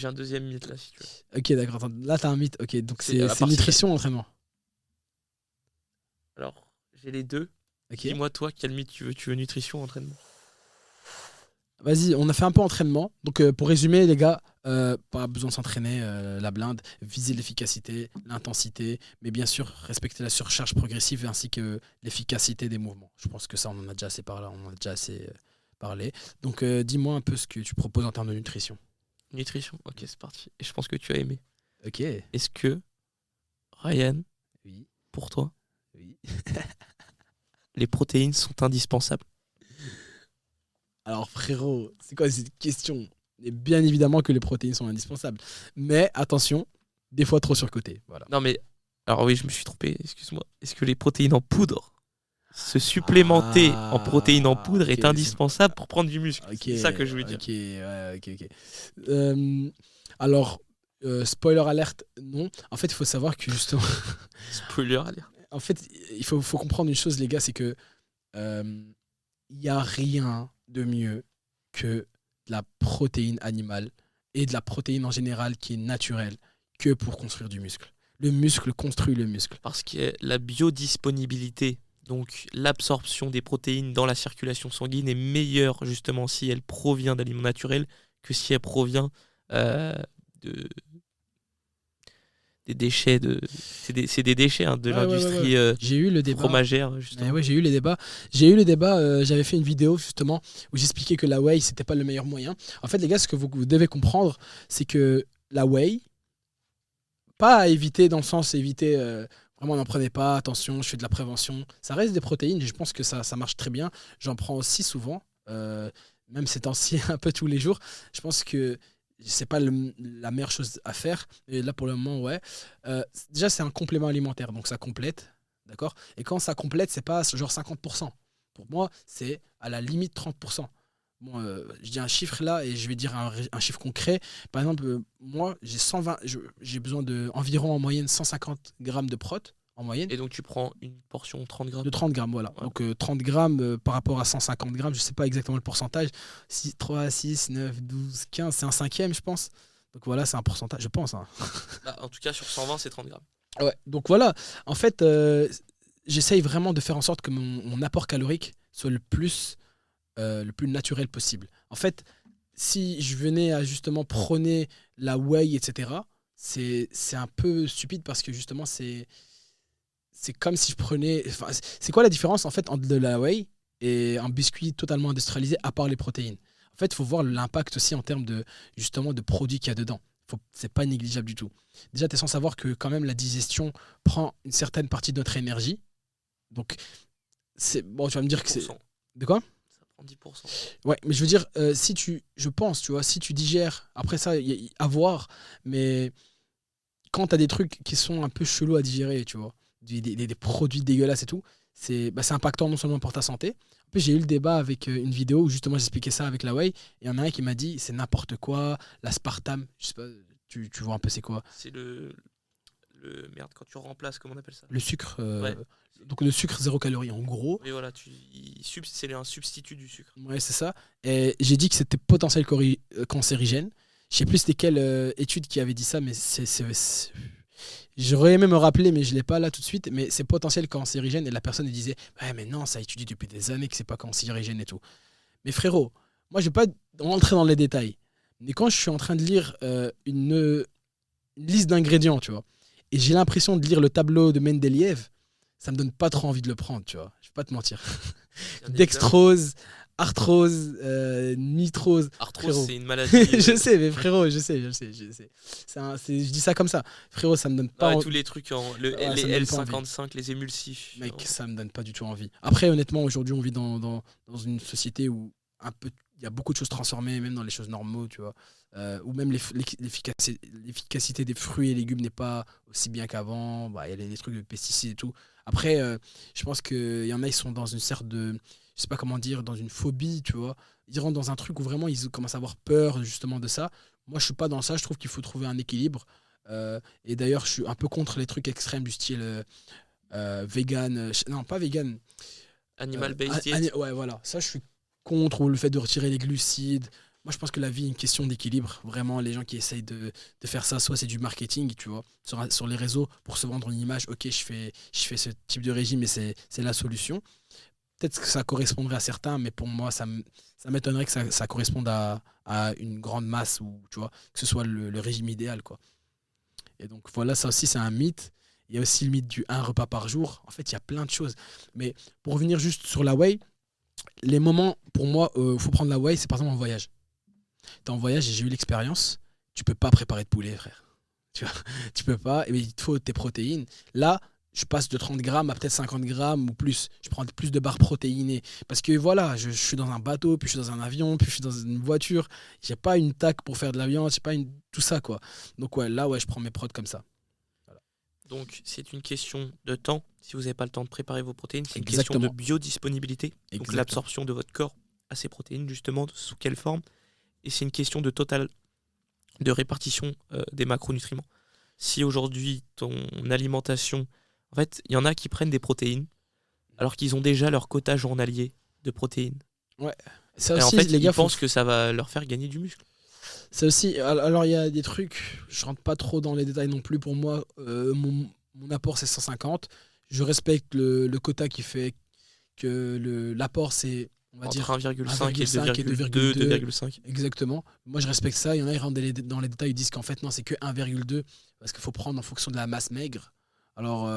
un deuxième mythe là, si tu veux. Ok, d'accord. Attends, là, t'as un mythe. Ok, donc C'est à c'est part nutrition, entraînement. Alors, j'ai les deux. Ok. Dis-moi, toi, quel mythe tu veux? Tu veux nutrition ou entraînement? Vas-y, on a fait un peu entraînement. Donc, pour résumer, les gars, pas besoin de s'entraîner, la blinde. Viser l'efficacité, l'intensité, mais bien sûr, respecter la surcharge progressive ainsi que l'efficacité des mouvements. Je pense que ça, on en a déjà assez parlé. On en a déjà assez parlé. Donc, dis-moi un peu ce que tu proposes en termes de nutrition. Nutrition, ok, c'est parti. Et je pense que tu as aimé. Ok. Est-ce que, Ryan, Oui. pour toi, Oui. les protéines sont indispensables? Alors, frérot, c'est quoi cette question? Et bien évidemment que les protéines sont indispensables. Mais attention, des fois trop surcotées. Voilà. Non, mais. Alors, oui, je me suis trompé, excuse-moi. Est-ce que les protéines en poudre, se supplémenter en protéines en poudre ok, est indispensable pour prendre du muscle? Ok, C'est ça que je veux dire. ok, ouais, ok. Alors, spoiler alerte, non. En fait, il faut savoir que justement, Spoiler, allez. en fait, il faut comprendre une chose, les gars, c'est que il n'y a rien de mieux que de la protéine animale et de la protéine en général qui est naturelle que pour construire du muscle. Le muscle construit le muscle. Parce que la biodisponibilité, donc l'absorption des protéines dans la circulation sanguine, est meilleure justement si elle provient d'aliments naturels que si elle provient de des déchets c'est des déchets hein, de Ouais, l'industrie J'ai eu le débat. fromagère justement. Ouais, j'ai eu les débats. J'ai eu le débat. J'avais fait une vidéo justement où j'expliquais que la whey c'était pas le meilleur moyen. En fait, les gars, ce que vous devez comprendre, c'est que la whey, pas à éviter dans le sens éviter. Vraiment, n'en prenez pas. Attention, je fais de la prévention. Ça reste des protéines. Et je pense que ça marche très bien. J'en prends aussi souvent, même ces temps-ci, un peu tous les jours. Je pense que c'est pas la meilleure chose à faire. Et là, pour le moment, ouais. Déjà, c'est un complément alimentaire, donc ça complète. D'accord? Et quand ça complète, c'est pas genre 50%. Pour moi, c'est à la limite 30%. bon, je dis un chiffre là et je vais dire un chiffre concret. Par exemple, moi, j'ai besoin de environ en moyenne 150 grammes de prot, en moyenne. Et donc tu prends une portion 30 grammes. De 30 grammes, voilà. Ouais. Donc 30 grammes par rapport à 150 grammes, je sais pas exactement le pourcentage. 3, 6, 9, 12, 15, c'est un cinquième, je pense. Donc voilà, c'est un pourcentage, je pense. Hein. Bah, en tout cas, sur 120, c'est 30 grammes. Ouais, donc voilà. En fait, j'essaye vraiment de faire en sorte que mon apport calorique soit le plus naturel possible. En fait, si je venais à justement prôner la whey, etc., c'est un peu stupide parce que justement, c'est comme si je prenais... Enfin, c'est quoi la différence en fait entre de la whey et un biscuit totalement industrialisé à part les protéines? En fait, il faut voir l'impact aussi en termes de, justement, de produits qu'il y a dedans. C'est pas négligeable du tout. Déjà, tu es sans savoir que quand même la digestion prend une certaine partie de notre énergie. Donc, bon, tu vas me dire que c'est... 10%. De quoi? Ça prend 10%. Ouais, mais je veux dire, je pense, tu vois, si tu digères, après ça, à voir, mais quand tu as des trucs qui sont un peu chelous à digérer, tu vois, des produits dégueulasses et tout, c'est impactant non seulement pour ta santé. En plus, j'ai eu le débat avec une vidéo où justement j'expliquais ça avec la whey, et il y en a un qui m'a dit c'est n'importe quoi, l'aspartame, je sais pas, tu vois un peu c'est quoi? C'est le. Merde, quand tu remplaces, comment on appelle ça? Le sucre, Ouais. donc le sucre 0 calories en gros. Et voilà, c'est un substitut du sucre. Ouais, c'est ça. Et j'ai dit que c'était potentiel cancérigène. Je sais plus c'était quelle étude qui avait dit ça, mais j'aurais aimé me rappeler, mais je l'ai pas là tout de suite. Mais c'est potentiel cancérigène et la personne elle disait ouais, mais non, ça a étudié depuis des années que c'est pas cancérigène et tout. Mais frérot, moi je vais pas rentrer dans les détails. Mais quand je suis en train de lire une liste d'ingrédients, tu vois, et j'ai l'impression de lire le tableau de Mendeleïev, ça me donne pas trop envie de le prendre, tu vois. Je vais pas te mentir. Dextrose, arthrose, nitrose. Arthrose, frérot. c'est une maladie. Je sais, mais frérot, je sais. Je dis ça comme ça. Frérot, ça me donne pas Ouais, tous les trucs, Ouais, les ça me donne pas L55, les émulsifs. Mec, ça me donne pas du tout envie. Après, honnêtement, aujourd'hui, on vit dans une société où il y a beaucoup de choses transformées, même dans les choses normaux, tu vois. Où même l'efficacité des fruits et légumes n'est pas aussi bien qu'avant. Bah, il y a les trucs de pesticides et tout. Après, je pense qu'il y en a, ils sont dans une sorte de, je sais pas comment dire, dans une phobie, tu vois. Ils rentrent dans un truc où vraiment ils commencent à avoir peur justement de ça. Moi, je suis pas dans ça. Je trouve qu'il faut trouver un équilibre. Et d'ailleurs, je suis un peu contre les trucs extrêmes du style vegan. Non, pas vegan. Animal-based diet. Ouais, voilà. Ça, je suis contre le fait de retirer les glucides. Moi, je pense que la vie est une question d'équilibre. Vraiment, les gens qui essayent de faire ça, soit c'est du marketing, tu vois, sur les réseaux pour se vendre une image. Ok, je fais ce type de régime et c'est la solution. Peut-être que ça correspondrait à certains, mais pour moi, ça m'étonnerait que ça corresponde à une grande masse ou tu vois, que ce soit le régime idéal, quoi. Et donc voilà, ça aussi, c'est un mythe. Il y a aussi le mythe du un repas par jour. En fait, il y a plein de choses. Mais pour revenir juste sur la whey, les moments, pour moi, faut prendre la whey, c'est par exemple en voyage. T'es en voyage et j'ai eu l'expérience, tu peux pas préparer de poulet, frère. Tu vois, tu peux pas, et il te faut tes protéines. Là, je passe de 30 grammes à peut-être 50 grammes ou plus. Je prends plus de barres protéinées. Parce que voilà, je suis dans un bateau, puis je suis dans un avion, puis je suis dans une voiture. J'ai pas une tac pour faire de la viande, j'ai pas tout ça, quoi. Donc ouais, là, ouais, je prends mes prods comme ça. Donc, c'est une question de temps. Si vous n'avez pas le temps de préparer vos protéines, c'est une Exactement. question de biodisponibilité. Donc, Exactement. l'absorption de votre corps à ces protéines, justement, sous quelle forme. Et c'est une question de répartition des macronutriments. Si aujourd'hui, ton alimentation... En fait, il y en a qui prennent des protéines alors qu'ils ont déjà leur quota journalier de protéines. Ouais. Ça Et aussi, en fait, les gars, ils pensent que ça va leur faire gagner du muscle. ça aussi, alors il y a des trucs, je rentre pas trop dans les détails non plus. Pour moi, mon apport c'est 150. Je respecte le quota qui fait que l'apport c'est, on va dire, Entre 1,5 et 1,5 et 2,2, 2,5. exactement. Moi je respecte ça. Il y en a qui rentrent dans les détails, ils disent qu'en fait non, c'est que 1,2 parce qu'il faut prendre en fonction de la masse maigre. Alors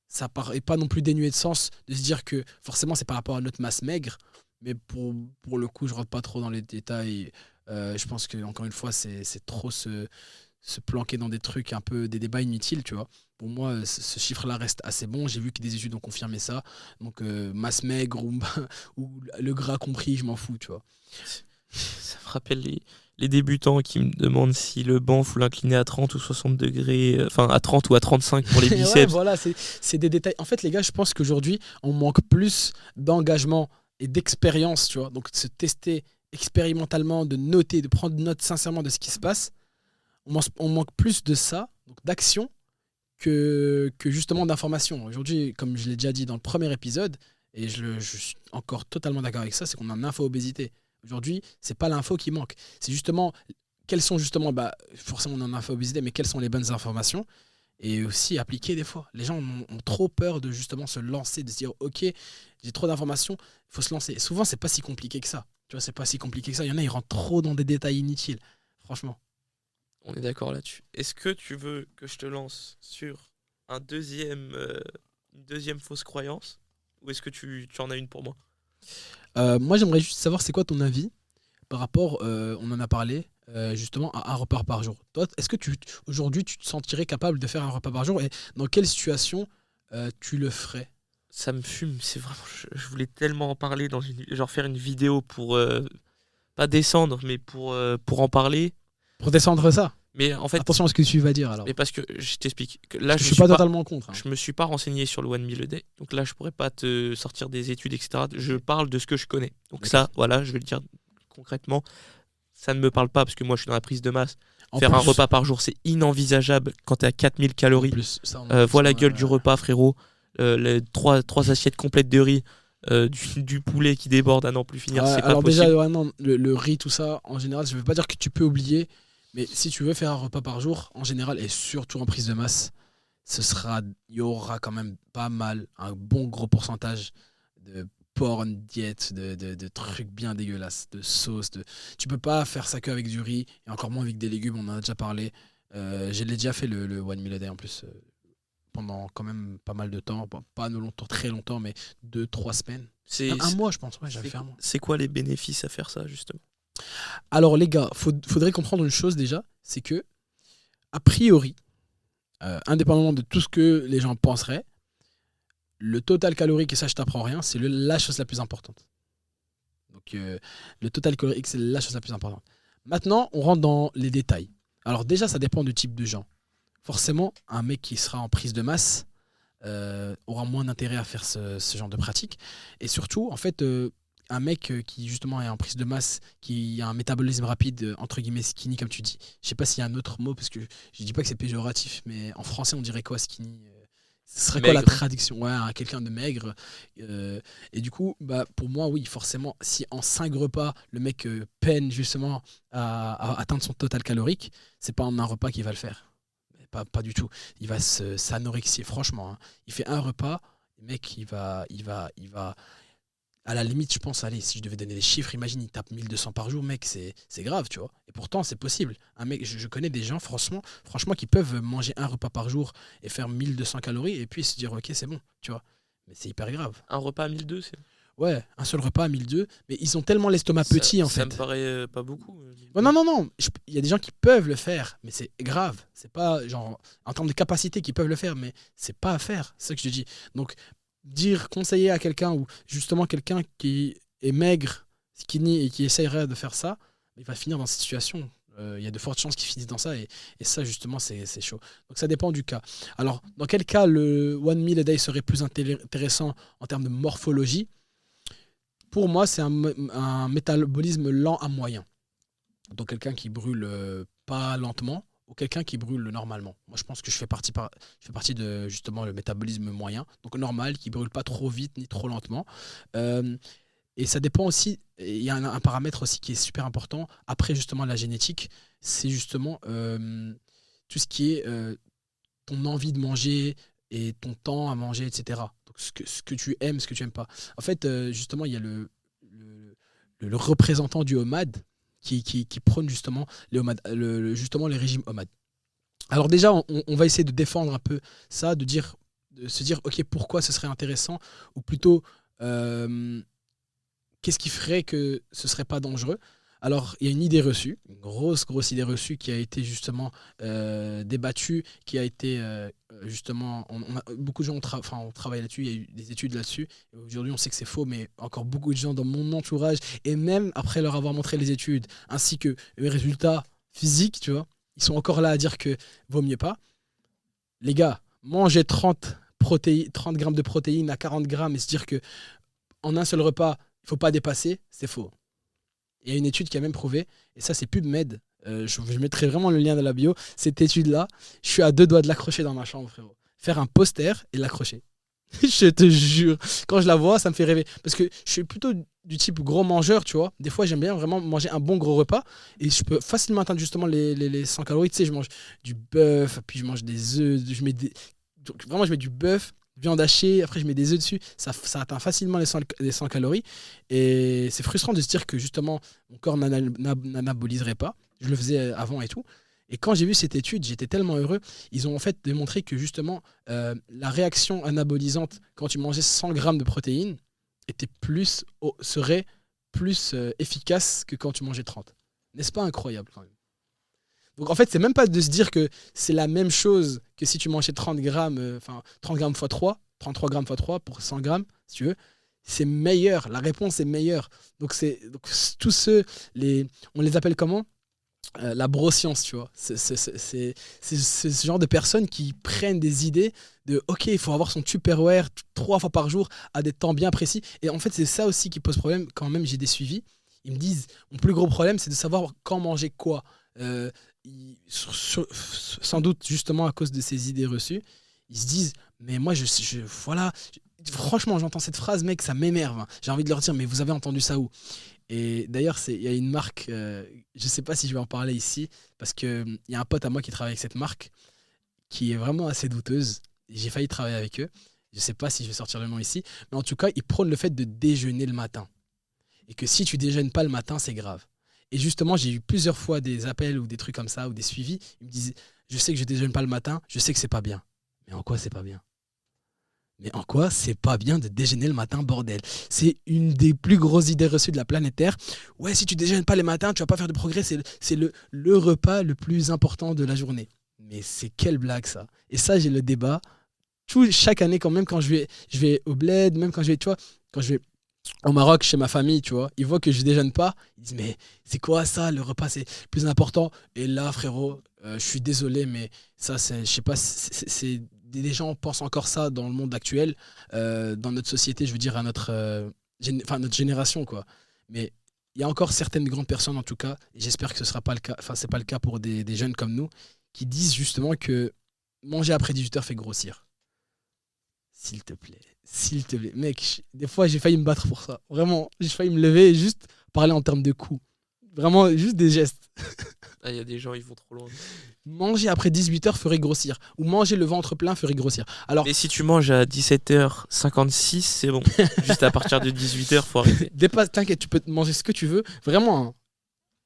ça paraît pas non plus dénué de sens de se dire que forcément c'est par rapport à notre masse maigre. Mais pour le coup, je rentre pas trop dans les détails. Je pense que encore une fois, c'est trop se planquer dans des trucs un peu des débats inutiles, tu vois. Pour moi, ce chiffre-là reste assez bon. J'ai vu que des études ont confirmé ça. Donc masse maigre ou le gras compris, je m'en fous, tu vois. Ça me rappelle les débutants qui me demandent si le banc faut l'incliner à 30 ou 60 degrés, enfin à 30 ou à 35 pour les biceps. Ouais, voilà, c'est des détails. En fait, les gars, je pense qu'aujourd'hui, on manque plus d'engagement et d'expérience, tu vois. Donc, de se tester expérimentalement, de noter, de prendre note sincèrement de ce qui se passe, on manque plus de ça, donc d'action, que justement d'information. Aujourd'hui, comme je l'ai déjà dit dans le premier épisode, et je suis encore totalement d'accord avec ça, c'est qu'on a une info-obésité. Aujourd'hui, c'est pas l'info qui manque. C'est justement, quelles sont justement, forcément on a une info-obésité, mais quelles sont les bonnes informations et aussi appliquer des fois. Les gens ont trop peur de justement se lancer, de se dire, ok, j'ai trop d'informations, il faut se lancer. Et souvent, c'est pas si compliqué que ça. Tu vois, c'est pas si compliqué que ça. Il y en a, ils rentrent trop dans des détails inutiles, franchement. On est d'accord là-dessus. Est-ce que tu veux que je te lance sur une deuxième fausse croyance ou est-ce que tu en as une pour moi? Moi, j'aimerais juste savoir, c'est quoi ton avis par rapport, on en a parlé, justement, à un repas par jour. Toi, est-ce que aujourd'hui, tu te sentirais capable de faire un repas par jour et dans quelle situation tu le ferais? Ça me fume, c'est vraiment. Je voulais tellement en parler genre faire une vidéo pour pas descendre, mais pour en parler. Pour descendre ça? Mais en fait, Attention à ce que tu vas dire alors. mais parce que je t'explique. Là, Je suis pas totalement contre. Hein. je me suis pas renseigné sur le One Meal a Day, donc là, je pourrais pas te sortir des études, etc. Je parle de ce que je connais. Donc ça, voilà, je vais le dire concrètement. Ça ne me parle pas parce que moi, je suis dans la prise de masse. Faire un repas par jour, c'est inenvisageable quand t'es à 4000 calories. Vois la gueule du repas, frérot. Les trois assiettes complètes de riz, du poulet qui déborde à n'en plus finir, c'est pas alors possible. déjà, non, le riz, tout ça, en général, je veux pas dire que tu peux oublier, mais si tu veux faire un repas par jour, en général, et surtout en prise de masse, il y aura quand même pas mal, un bon gros pourcentage de porn diète, de trucs bien dégueulasses, de sauces. Tu peux pas faire ça qu'avec du riz, et encore moins avec des légumes, on en a déjà parlé. Je l'ai déjà fait le One Meal a Day en plus, pendant quand même pas mal de temps, bon, pas longtemps, très longtemps, mais 2-3 semaines. Un mois, je pense, ouais, j'avais fait un mois. C'est quoi les bénéfices à faire ça, justement? Alors les gars, faudrait comprendre une chose déjà, c'est que, a priori, indépendamment de tout ce que les gens penseraient, le total calorique, et ça je t'apprends rien, c'est la chose la plus importante. Donc le total calorique, c'est la chose la plus importante. Maintenant, on rentre dans les détails. Alors déjà, ça dépend du type de gens. Forcément, un mec qui sera en prise de masse aura moins d'intérêt à faire ce genre de pratique. Et surtout, en fait, un mec qui justement est en prise de masse, qui a un métabolisme rapide, entre guillemets skinny, comme tu dis. Je sais pas s'il y a un autre mot, parce que je dis pas que c'est péjoratif, mais en français, on dirait quoi, skinny? Ce serait quoi la traduction? Ouais, quelqu'un de maigre. Et du coup, pour moi, oui, forcément, si en 5 repas, le mec peine justement à atteindre son total calorique, c'est pas en un repas qu'il va le faire. Pas du tout. Il va s'anorexier, franchement. Hein. Il fait un repas, le mec, il va. À la limite, je pense, allez, si je devais donner des chiffres, imagine, il tape 1200 par jour, mec, c'est grave, tu vois. Et pourtant, c'est possible. Un mec, je connais des gens, franchement, qui peuvent manger un repas par jour et faire 1200 calories et puis se dire, ok, c'est bon, tu vois. Mais c'est hyper grave. Un repas à 1200, c'est. Ouais, un seul repas à 1200, mais ils ont tellement l'estomac petit, en fait. Ça me paraît pas beaucoup. Non. Il y a des gens qui peuvent le faire, mais c'est grave. C'est pas, genre, en termes de capacité, qu'ils peuvent le faire, mais c'est pas à faire. C'est ça que je te dis. Donc, conseiller à quelqu'un, ou justement quelqu'un qui est maigre, skinny, et qui essayerait de faire ça, il va finir dans cette situation. Il y a de fortes chances qu'il finisse dans ça, et ça, justement, c'est chaud. Donc, ça dépend du cas. Alors, dans quel cas le One Meal a Day serait plus intéressant en termes de morphologie? Pour moi, c'est un métabolisme lent à moyen. Donc quelqu'un qui brûle pas lentement ou quelqu'un qui brûle normalement. Moi, je pense que je fais partie de justement le métabolisme moyen, donc normal, qui brûle pas trop vite ni trop lentement. Et ça dépend aussi, il y a un paramètre aussi qui est super important, après justement la génétique, c'est justement tout ce qui est ton envie de manger et ton temps à manger, etc. Donc ce que tu aimes, ce que tu aimes pas. En fait, justement, il y a le représentant du OMAD qui prône justement justement les régimes OMAD. Alors déjà, on va essayer de défendre un peu ça, de se dire, ok, pourquoi ce serait intéressant, ou plutôt, qu'est-ce qui ferait que ce serait pas dangereux? Alors, il y a une idée reçue, une grosse idée reçue qui a été justement débattue, qui a été justement... beaucoup de gens ont travaillé là-dessus, il y a eu des études là-dessus. Aujourd'hui, on sait que c'est faux, mais encore beaucoup de gens dans mon entourage, et même après leur avoir montré les études, ainsi que les résultats physiques, tu vois, ils sont encore là à dire que vaut mieux pas. Les gars, manger 30 grammes de protéines à 40 grammes et se dire que en un seul repas, il ne faut pas dépasser, c'est faux. Il y a une étude qui a même prouvé, et ça c'est PubMed, je mettrai vraiment le lien dans la bio, cette étude-là, je suis à 2 doigts de l'accrocher dans ma chambre, frérot. Faire un poster et l'accrocher. Je te jure, quand je la vois, ça me fait rêver. Parce que je suis plutôt du type gros mangeur, tu vois. Des fois, j'aime bien vraiment manger un bon gros repas. Et je peux facilement atteindre justement les 100 calories. Tu sais, je mange du bœuf, puis je mange des œufs. Donc, vraiment, je mets du bœuf, viande hachée. Après, je mets des œufs dessus. Ça atteint facilement les 100 calories. Et c'est frustrant de se dire que justement, mon corps n'anaboliserait pas. Je le faisais avant et tout. Et quand j'ai vu cette étude, j'étais tellement heureux. Ils ont en fait démontré que justement, la réaction anabolisante quand tu mangeais 100 grammes de protéines serait plus efficace que quand tu mangeais 30. N'est-ce pas incroyable quand même? Donc en fait, c'est même pas de se dire que c'est la même chose que si tu mangeais 30 grammes, 30 grammes x 3, 33 grammes x 3 pour 100 grammes, si tu veux. C'est meilleur, la réponse est meilleure. Donc tous ceux, on les appelle comment? La broscience, tu vois. C'est ce genre de personnes qui prennent des idées de OK, il faut avoir son Tupperware 3 fois par jour à des temps bien précis. Et en fait, c'est ça aussi qui pose problème quand même j'ai des suivis. Ils me disent, mon plus gros problème, c'est de savoir quand manger quoi. Sans doute justement à cause de ces idées reçues, ils se disent, mais moi, voilà. Franchement, j'entends cette phrase, mec, ça m'énerve. Hein. J'ai envie de leur dire, mais vous avez entendu ça où? Et d'ailleurs, il y a une marque, je ne sais pas si je vais en parler ici, parce qu'il y a un pote à moi qui travaille avec cette marque, qui est vraiment assez douteuse. J'ai failli travailler avec eux. Je ne sais pas si je vais sortir le nom ici. Mais en tout cas, ils prônent le fait de déjeuner le matin. Et que si tu déjeunes pas le matin, c'est grave. Et justement, j'ai eu plusieurs fois des appels ou des trucs comme ça, ou des suivis. Ils me disaient, je sais que je déjeune pas le matin, je sais que c'est pas bien. Mais en quoi c'est pas bien? Mais en quoi c'est pas bien de déjeuner le matin, bordel? C'est une des plus grosses idées reçues de la planète Terre. Ouais, si tu déjeunes pas les matins, tu vas pas faire de progrès. C'est le repas le plus important de la journée. Mais c'est quelle blague ça? Et ça, j'ai le débat. Chaque année, quand même, quand je vais au bled, même quand je vais, tu vois, quand je vais au Maroc chez ma famille, tu vois, ils voient que je déjeune pas. Ils disent, mais c'est quoi ça? Le repas, c'est le plus important. Et là, frérot, je suis désolé, mais ça, je sais pas, c'est des gens pensent encore ça dans le monde actuel, dans notre société, je veux dire, à notre génération, quoi. Mais il y a encore certaines grandes personnes, en tout cas, et j'espère que ce sera pas le cas, enfin, c'est pas le cas pour des jeunes comme nous, qui disent justement que manger après 18h fait grossir. S'il te plaît. Mec, des fois, j'ai failli me battre pour ça. Vraiment, j'ai failli me lever et juste parler en termes de coups. Vraiment, juste des gestes. Ah, il y a des gens, ils vont trop loin. Manger après 18h ferait grossir. Ou manger le ventre plein ferait grossir. Alors, mais si tu manges à 17h56, c'est bon. Juste à partir de 18h, faut arrêter. T'inquiète, tu peux manger ce que tu veux. Vraiment, hein.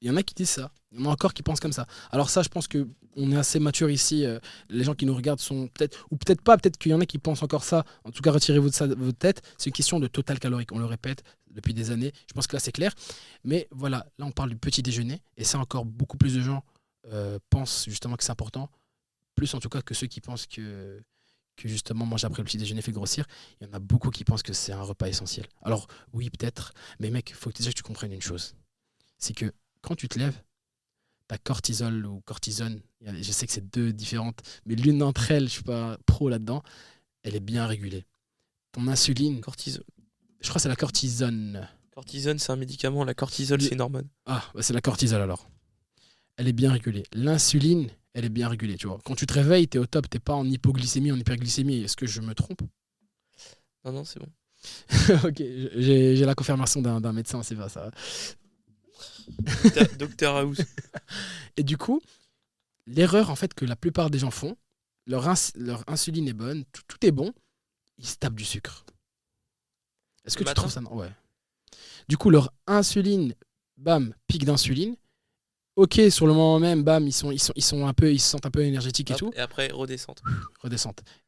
Il y en a qui disent ça. Il y en a encore qui pensent comme ça. Alors ça, je pense qu'on est assez mature ici. Les gens qui nous regardent sont peut-être, ou peut-être pas, peut-être qu'il y en a qui pensent encore ça. En tout cas, retirez-vous de ça de votre tête. C'est une question de total calorique. On le répète depuis des années. Je pense que là, c'est clair. Mais voilà, là, on parle du petit déjeuner. Et ça, encore beaucoup plus de gens pensent justement que c'est important. Plus en tout cas que ceux qui pensent que justement manger après le petit déjeuner fait grossir. Il y en a beaucoup qui pensent que c'est un repas essentiel. Alors oui, peut-être. Mais mec, il faut déjà que tu comprennes une chose. C'est que quand tu te lèves, ta cortisol ou cortisone, je sais que c'est deux différentes, mais l'une d'entre elles, je suis pas pro là-dedans, elle est bien régulée. Ton insuline, je crois que c'est la cortisone. Cortisone, c'est un médicament, la cortisol, c'est une hormone. Ah, bah c'est la cortisol alors. Elle est bien régulée. L'insuline, elle est bien régulée, tu vois. Quand tu te réveilles, t'es au top, t'es pas en hypoglycémie, en hyperglycémie. Est-ce que je me trompe? Non, c'est bon. Ok, j'ai la confirmation d'un médecin, c'est pas ça. Docteur House. Et du coup, l'erreur en fait que la plupart des gens font, leur insuline est bonne, tout est bon, ils se tapent du sucre. Est-ce que tu trouves ça? Non, ouais. Du coup, leur insuline, bam, pic d'insuline. Ok, sur le moment même, bam, ils se sentent un peu énergétiques et tout. Et après, redescente.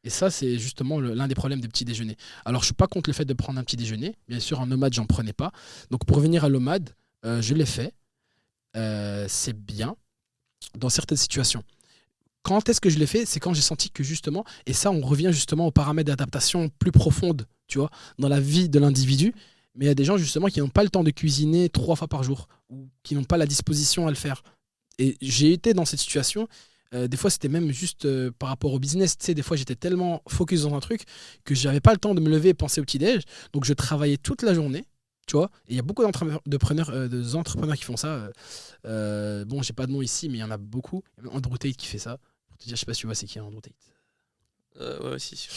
Et ça, c'est justement l'un des problèmes des petits déjeuners. Alors, je suis pas contre le fait de prendre un petit déjeuner. Bien sûr, en nomade, j'en prenais pas. Donc, pour revenir à l'omade, je l'ai fait. C'est bien dans certaines situations. Quand est-ce que je l'ai fait? C'est quand j'ai senti que justement, et ça, on revient justement aux paramètres d'adaptation plus profondes, tu vois, dans la vie de l'individu. Mais il y a des gens justement qui n'ont pas le temps de cuisiner 3 fois par jour ou qui n'ont pas la disposition à le faire. Et j'ai été dans cette situation. Des fois, c'était même juste par rapport au business. Tu sais, des fois, j'étais tellement focus dans un truc que j'avais pas le temps de me lever et penser au petit-déj. Donc, je travaillais toute la journée. Tu vois, et il y a beaucoup d'entrepreneurs qui font ça. Bon, j'ai pas de nom ici, mais il y en a beaucoup. Il y a même Andrew Tate qui fait ça. Pour te dire, je sais pas si tu vois, c'est qui Andrew Tate. Ouais, si.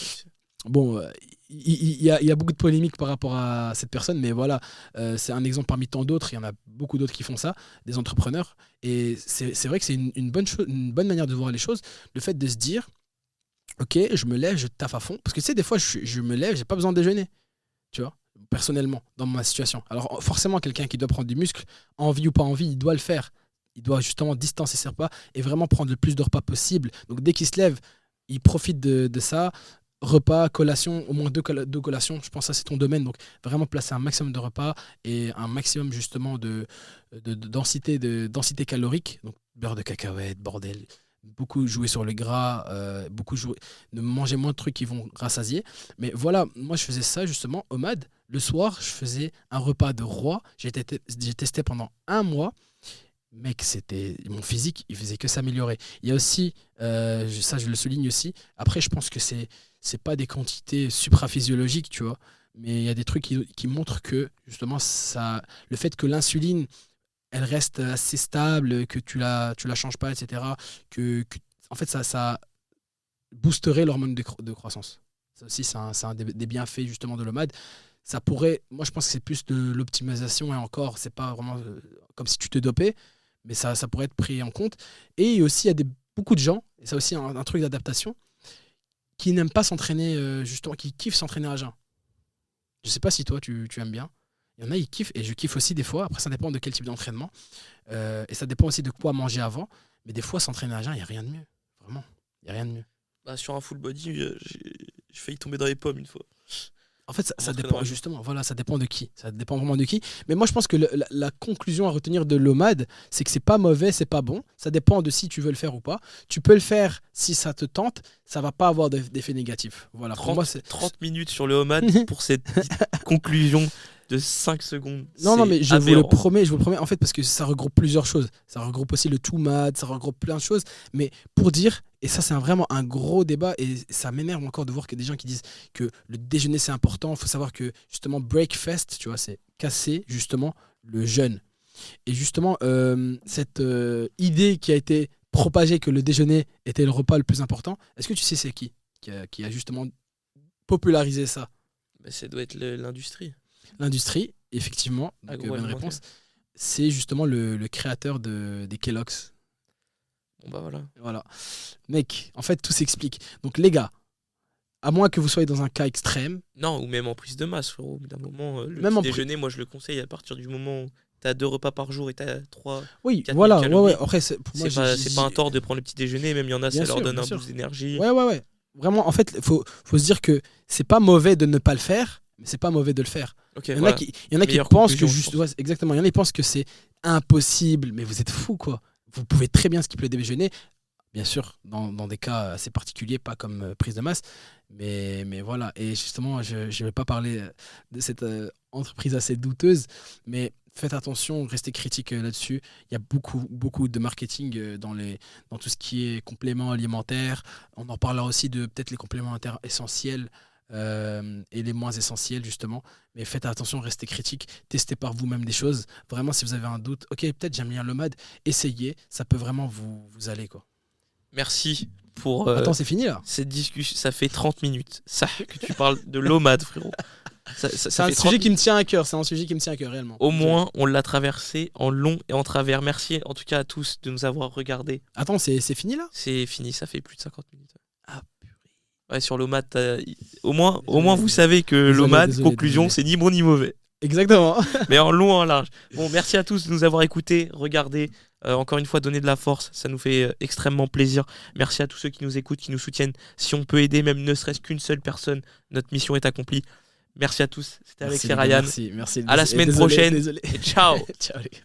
Bon, il y a beaucoup de polémiques par rapport à cette personne, mais voilà, c'est un exemple parmi tant d'autres. Il y en a beaucoup d'autres qui font ça, des entrepreneurs. Et c'est vrai que c'est une bonne chose, une bonne manière de voir les choses. Le fait de se dire, ok, je me lève, je taffe à fond. Parce que tu sais, des fois, je me lève, j'ai pas besoin de déjeuner. Tu vois, personnellement, dans ma situation. Alors, forcément, quelqu'un qui doit prendre du muscle, envie ou pas envie, il doit le faire. Il doit justement distancer ses repas et vraiment prendre le plus de repas possible. Donc, dès qu'il se lève, il profite de ça. Repas, collation, au moins deux collations. Je pense que ça, c'est ton domaine. Donc, vraiment placer un maximum de repas et un maximum, justement, de densité calorique. Donc, beurre de cacahuète, bordel. Beaucoup jouer sur le gras, de manger moins de trucs qui vont rassasier. Mais voilà, moi je faisais ça justement au MAD. Le soir, je faisais un repas de roi. J'ai testé pendant un mois. Mec, c'était mon physique, il faisait que s'améliorer. Il y a aussi, ça je le souligne aussi, après je pense que c'est pas des quantités supraphysiologiques, tu vois, mais il y a des trucs qui montrent que justement ça, le fait que l'insuline elle reste assez stable, que tu la changes pas, etc. En fait, ça boosterait l'hormone de croissance. Ça aussi, c'est un des bienfaits justement de l'OMAD. Ça pourrait, moi je pense que c'est plus de l'optimisation et encore, c'est pas vraiment comme si tu te dopais, mais ça pourrait être pris en compte. Et aussi, il y a beaucoup de gens, et ça aussi un truc d'adaptation, qui n'aiment pas s'entraîner, justement, qui kiffent s'entraîner à jeun. Je sais pas si toi tu aimes bien. Il y en a, ils kiffent, et je kiffe aussi des fois. Après, ça dépend de quel type d'entraînement. Et ça dépend aussi de quoi manger avant. Mais des fois, s'entraîner à jeun, il n'y a rien de mieux. Vraiment, il n'y a rien de mieux. Bah, sur un full body, j'ai failli tomber dans les pommes une fois. En fait, ça M'entraîner dépend, à jeun. justement, voilà, ça dépend de qui. Ça dépend vraiment de qui. Mais moi, je pense que la conclusion à retenir de l'OMAD, c'est que c'est pas mauvais, c'est pas bon. Ça dépend de si tu veux le faire ou pas. Tu peux le faire si ça te tente. Ça va pas avoir d'effet négatif. Voilà, pour moi, c'est 30 minutes sur le homad pour cette petite conclusion de 5 secondes. Non, C'est mais je vous le aberrant. promets, en fait, parce que ça regroupe plusieurs choses. Ça regroupe aussi le tout mad, ça regroupe plein de choses. Mais pour dire, et ça, c'est vraiment un gros débat, et ça m'énerve encore de voir que des gens qui disent que le déjeuner, c'est important. Il faut savoir que, justement, breakfast, tu vois, c'est casser, justement, le jeûne. Et justement, cette idée qui a été propagée que le déjeuner était le repas le plus important, est-ce que tu sais c'est qui a justement popularisé ça? Bah, ça doit être l'industrie L'industrie, effectivement, donc, bonne agroalimentaire. réponse. C'est justement le créateur des Kellogg's. Bon bah voilà. Voilà. Mec, en fait, tout s'explique. Donc, les gars, à moins que vous soyez dans un cas extrême, Non, ou même en prise de masse, frérot. Au bout d'un moment, le Même en petit déjeuner, moi je le conseille à partir du moment où t'as 2 repas par jour et t'as 3. oui, 4000 voilà. Ouais, calories. ouais. Après, pour moi, C'est pas un tort de prendre le petit déjeuner, même il y en a, Bien ça leur sûr, donne bien un sûr. boost d'énergie. Ouais. Vraiment, en fait, faut se dire que c'est pas mauvais de ne pas le faire, mais c'est pas mauvais de le faire. Ok, Il y en voilà. a qui Meilleure pensent que conclusion, je juste, pense. ouais, exactement. Il y en a qui pensent que c'est impossible, mais vous êtes fous, quoi. Vous pouvez très bien skipper le déjeuner, bien sûr, dans des cas assez particuliers, pas comme prise de masse, mais voilà. Et justement, je ne vais pas parler de cette entreprise assez douteuse, mais faites attention, restez critique là-dessus. Il y a beaucoup de marketing dans tout ce qui est compléments alimentaires. On en parlera aussi de peut-être les compléments alimentaires essentiels. Et les moins essentiels justement, mais faites attention, restez critique, testez par vous-même des choses, vraiment. Si vous avez un doute, ok, peut-être j'aime bien le MAD, essayez, ça peut vraiment vous aller, quoi. Merci pour Attends, c'est fini là. cette discussion. Ça fait 30 minutes. Ça, que tu parles de l'OMAD, frérot. Ça C'est un fait 30 sujet qui me tient à cœur, c'est un sujet qui me tient à cœur réellement. Au moins, on l'a traversé en long et en travers. Merci en tout cas à tous de nous avoir regardés. Attends, c'est fini là. C'est fini, ça fait plus de 50 minutes. Ah purée. Ouais, sur l'OMAD, au moins vous Désolé. savez que Désolé, l'OMAD, désolé, conclusion, désolé. c'est ni bon ni mauvais. Exactement. Mais en long et en large. Bon, merci à tous de nous avoir écoutés, regardés. Encore une fois, donner de la force, ça nous fait extrêmement plaisir. Merci à tous ceux qui nous écoutent, qui nous soutiennent. Si on peut aider, même ne serait-ce qu'une seule personne, notre mission est accomplie. Merci à tous. C'était Alex Merci, et les gars, Ryan. merci. À la semaine prochaine. Désolé. Et ciao. Ciao les gars.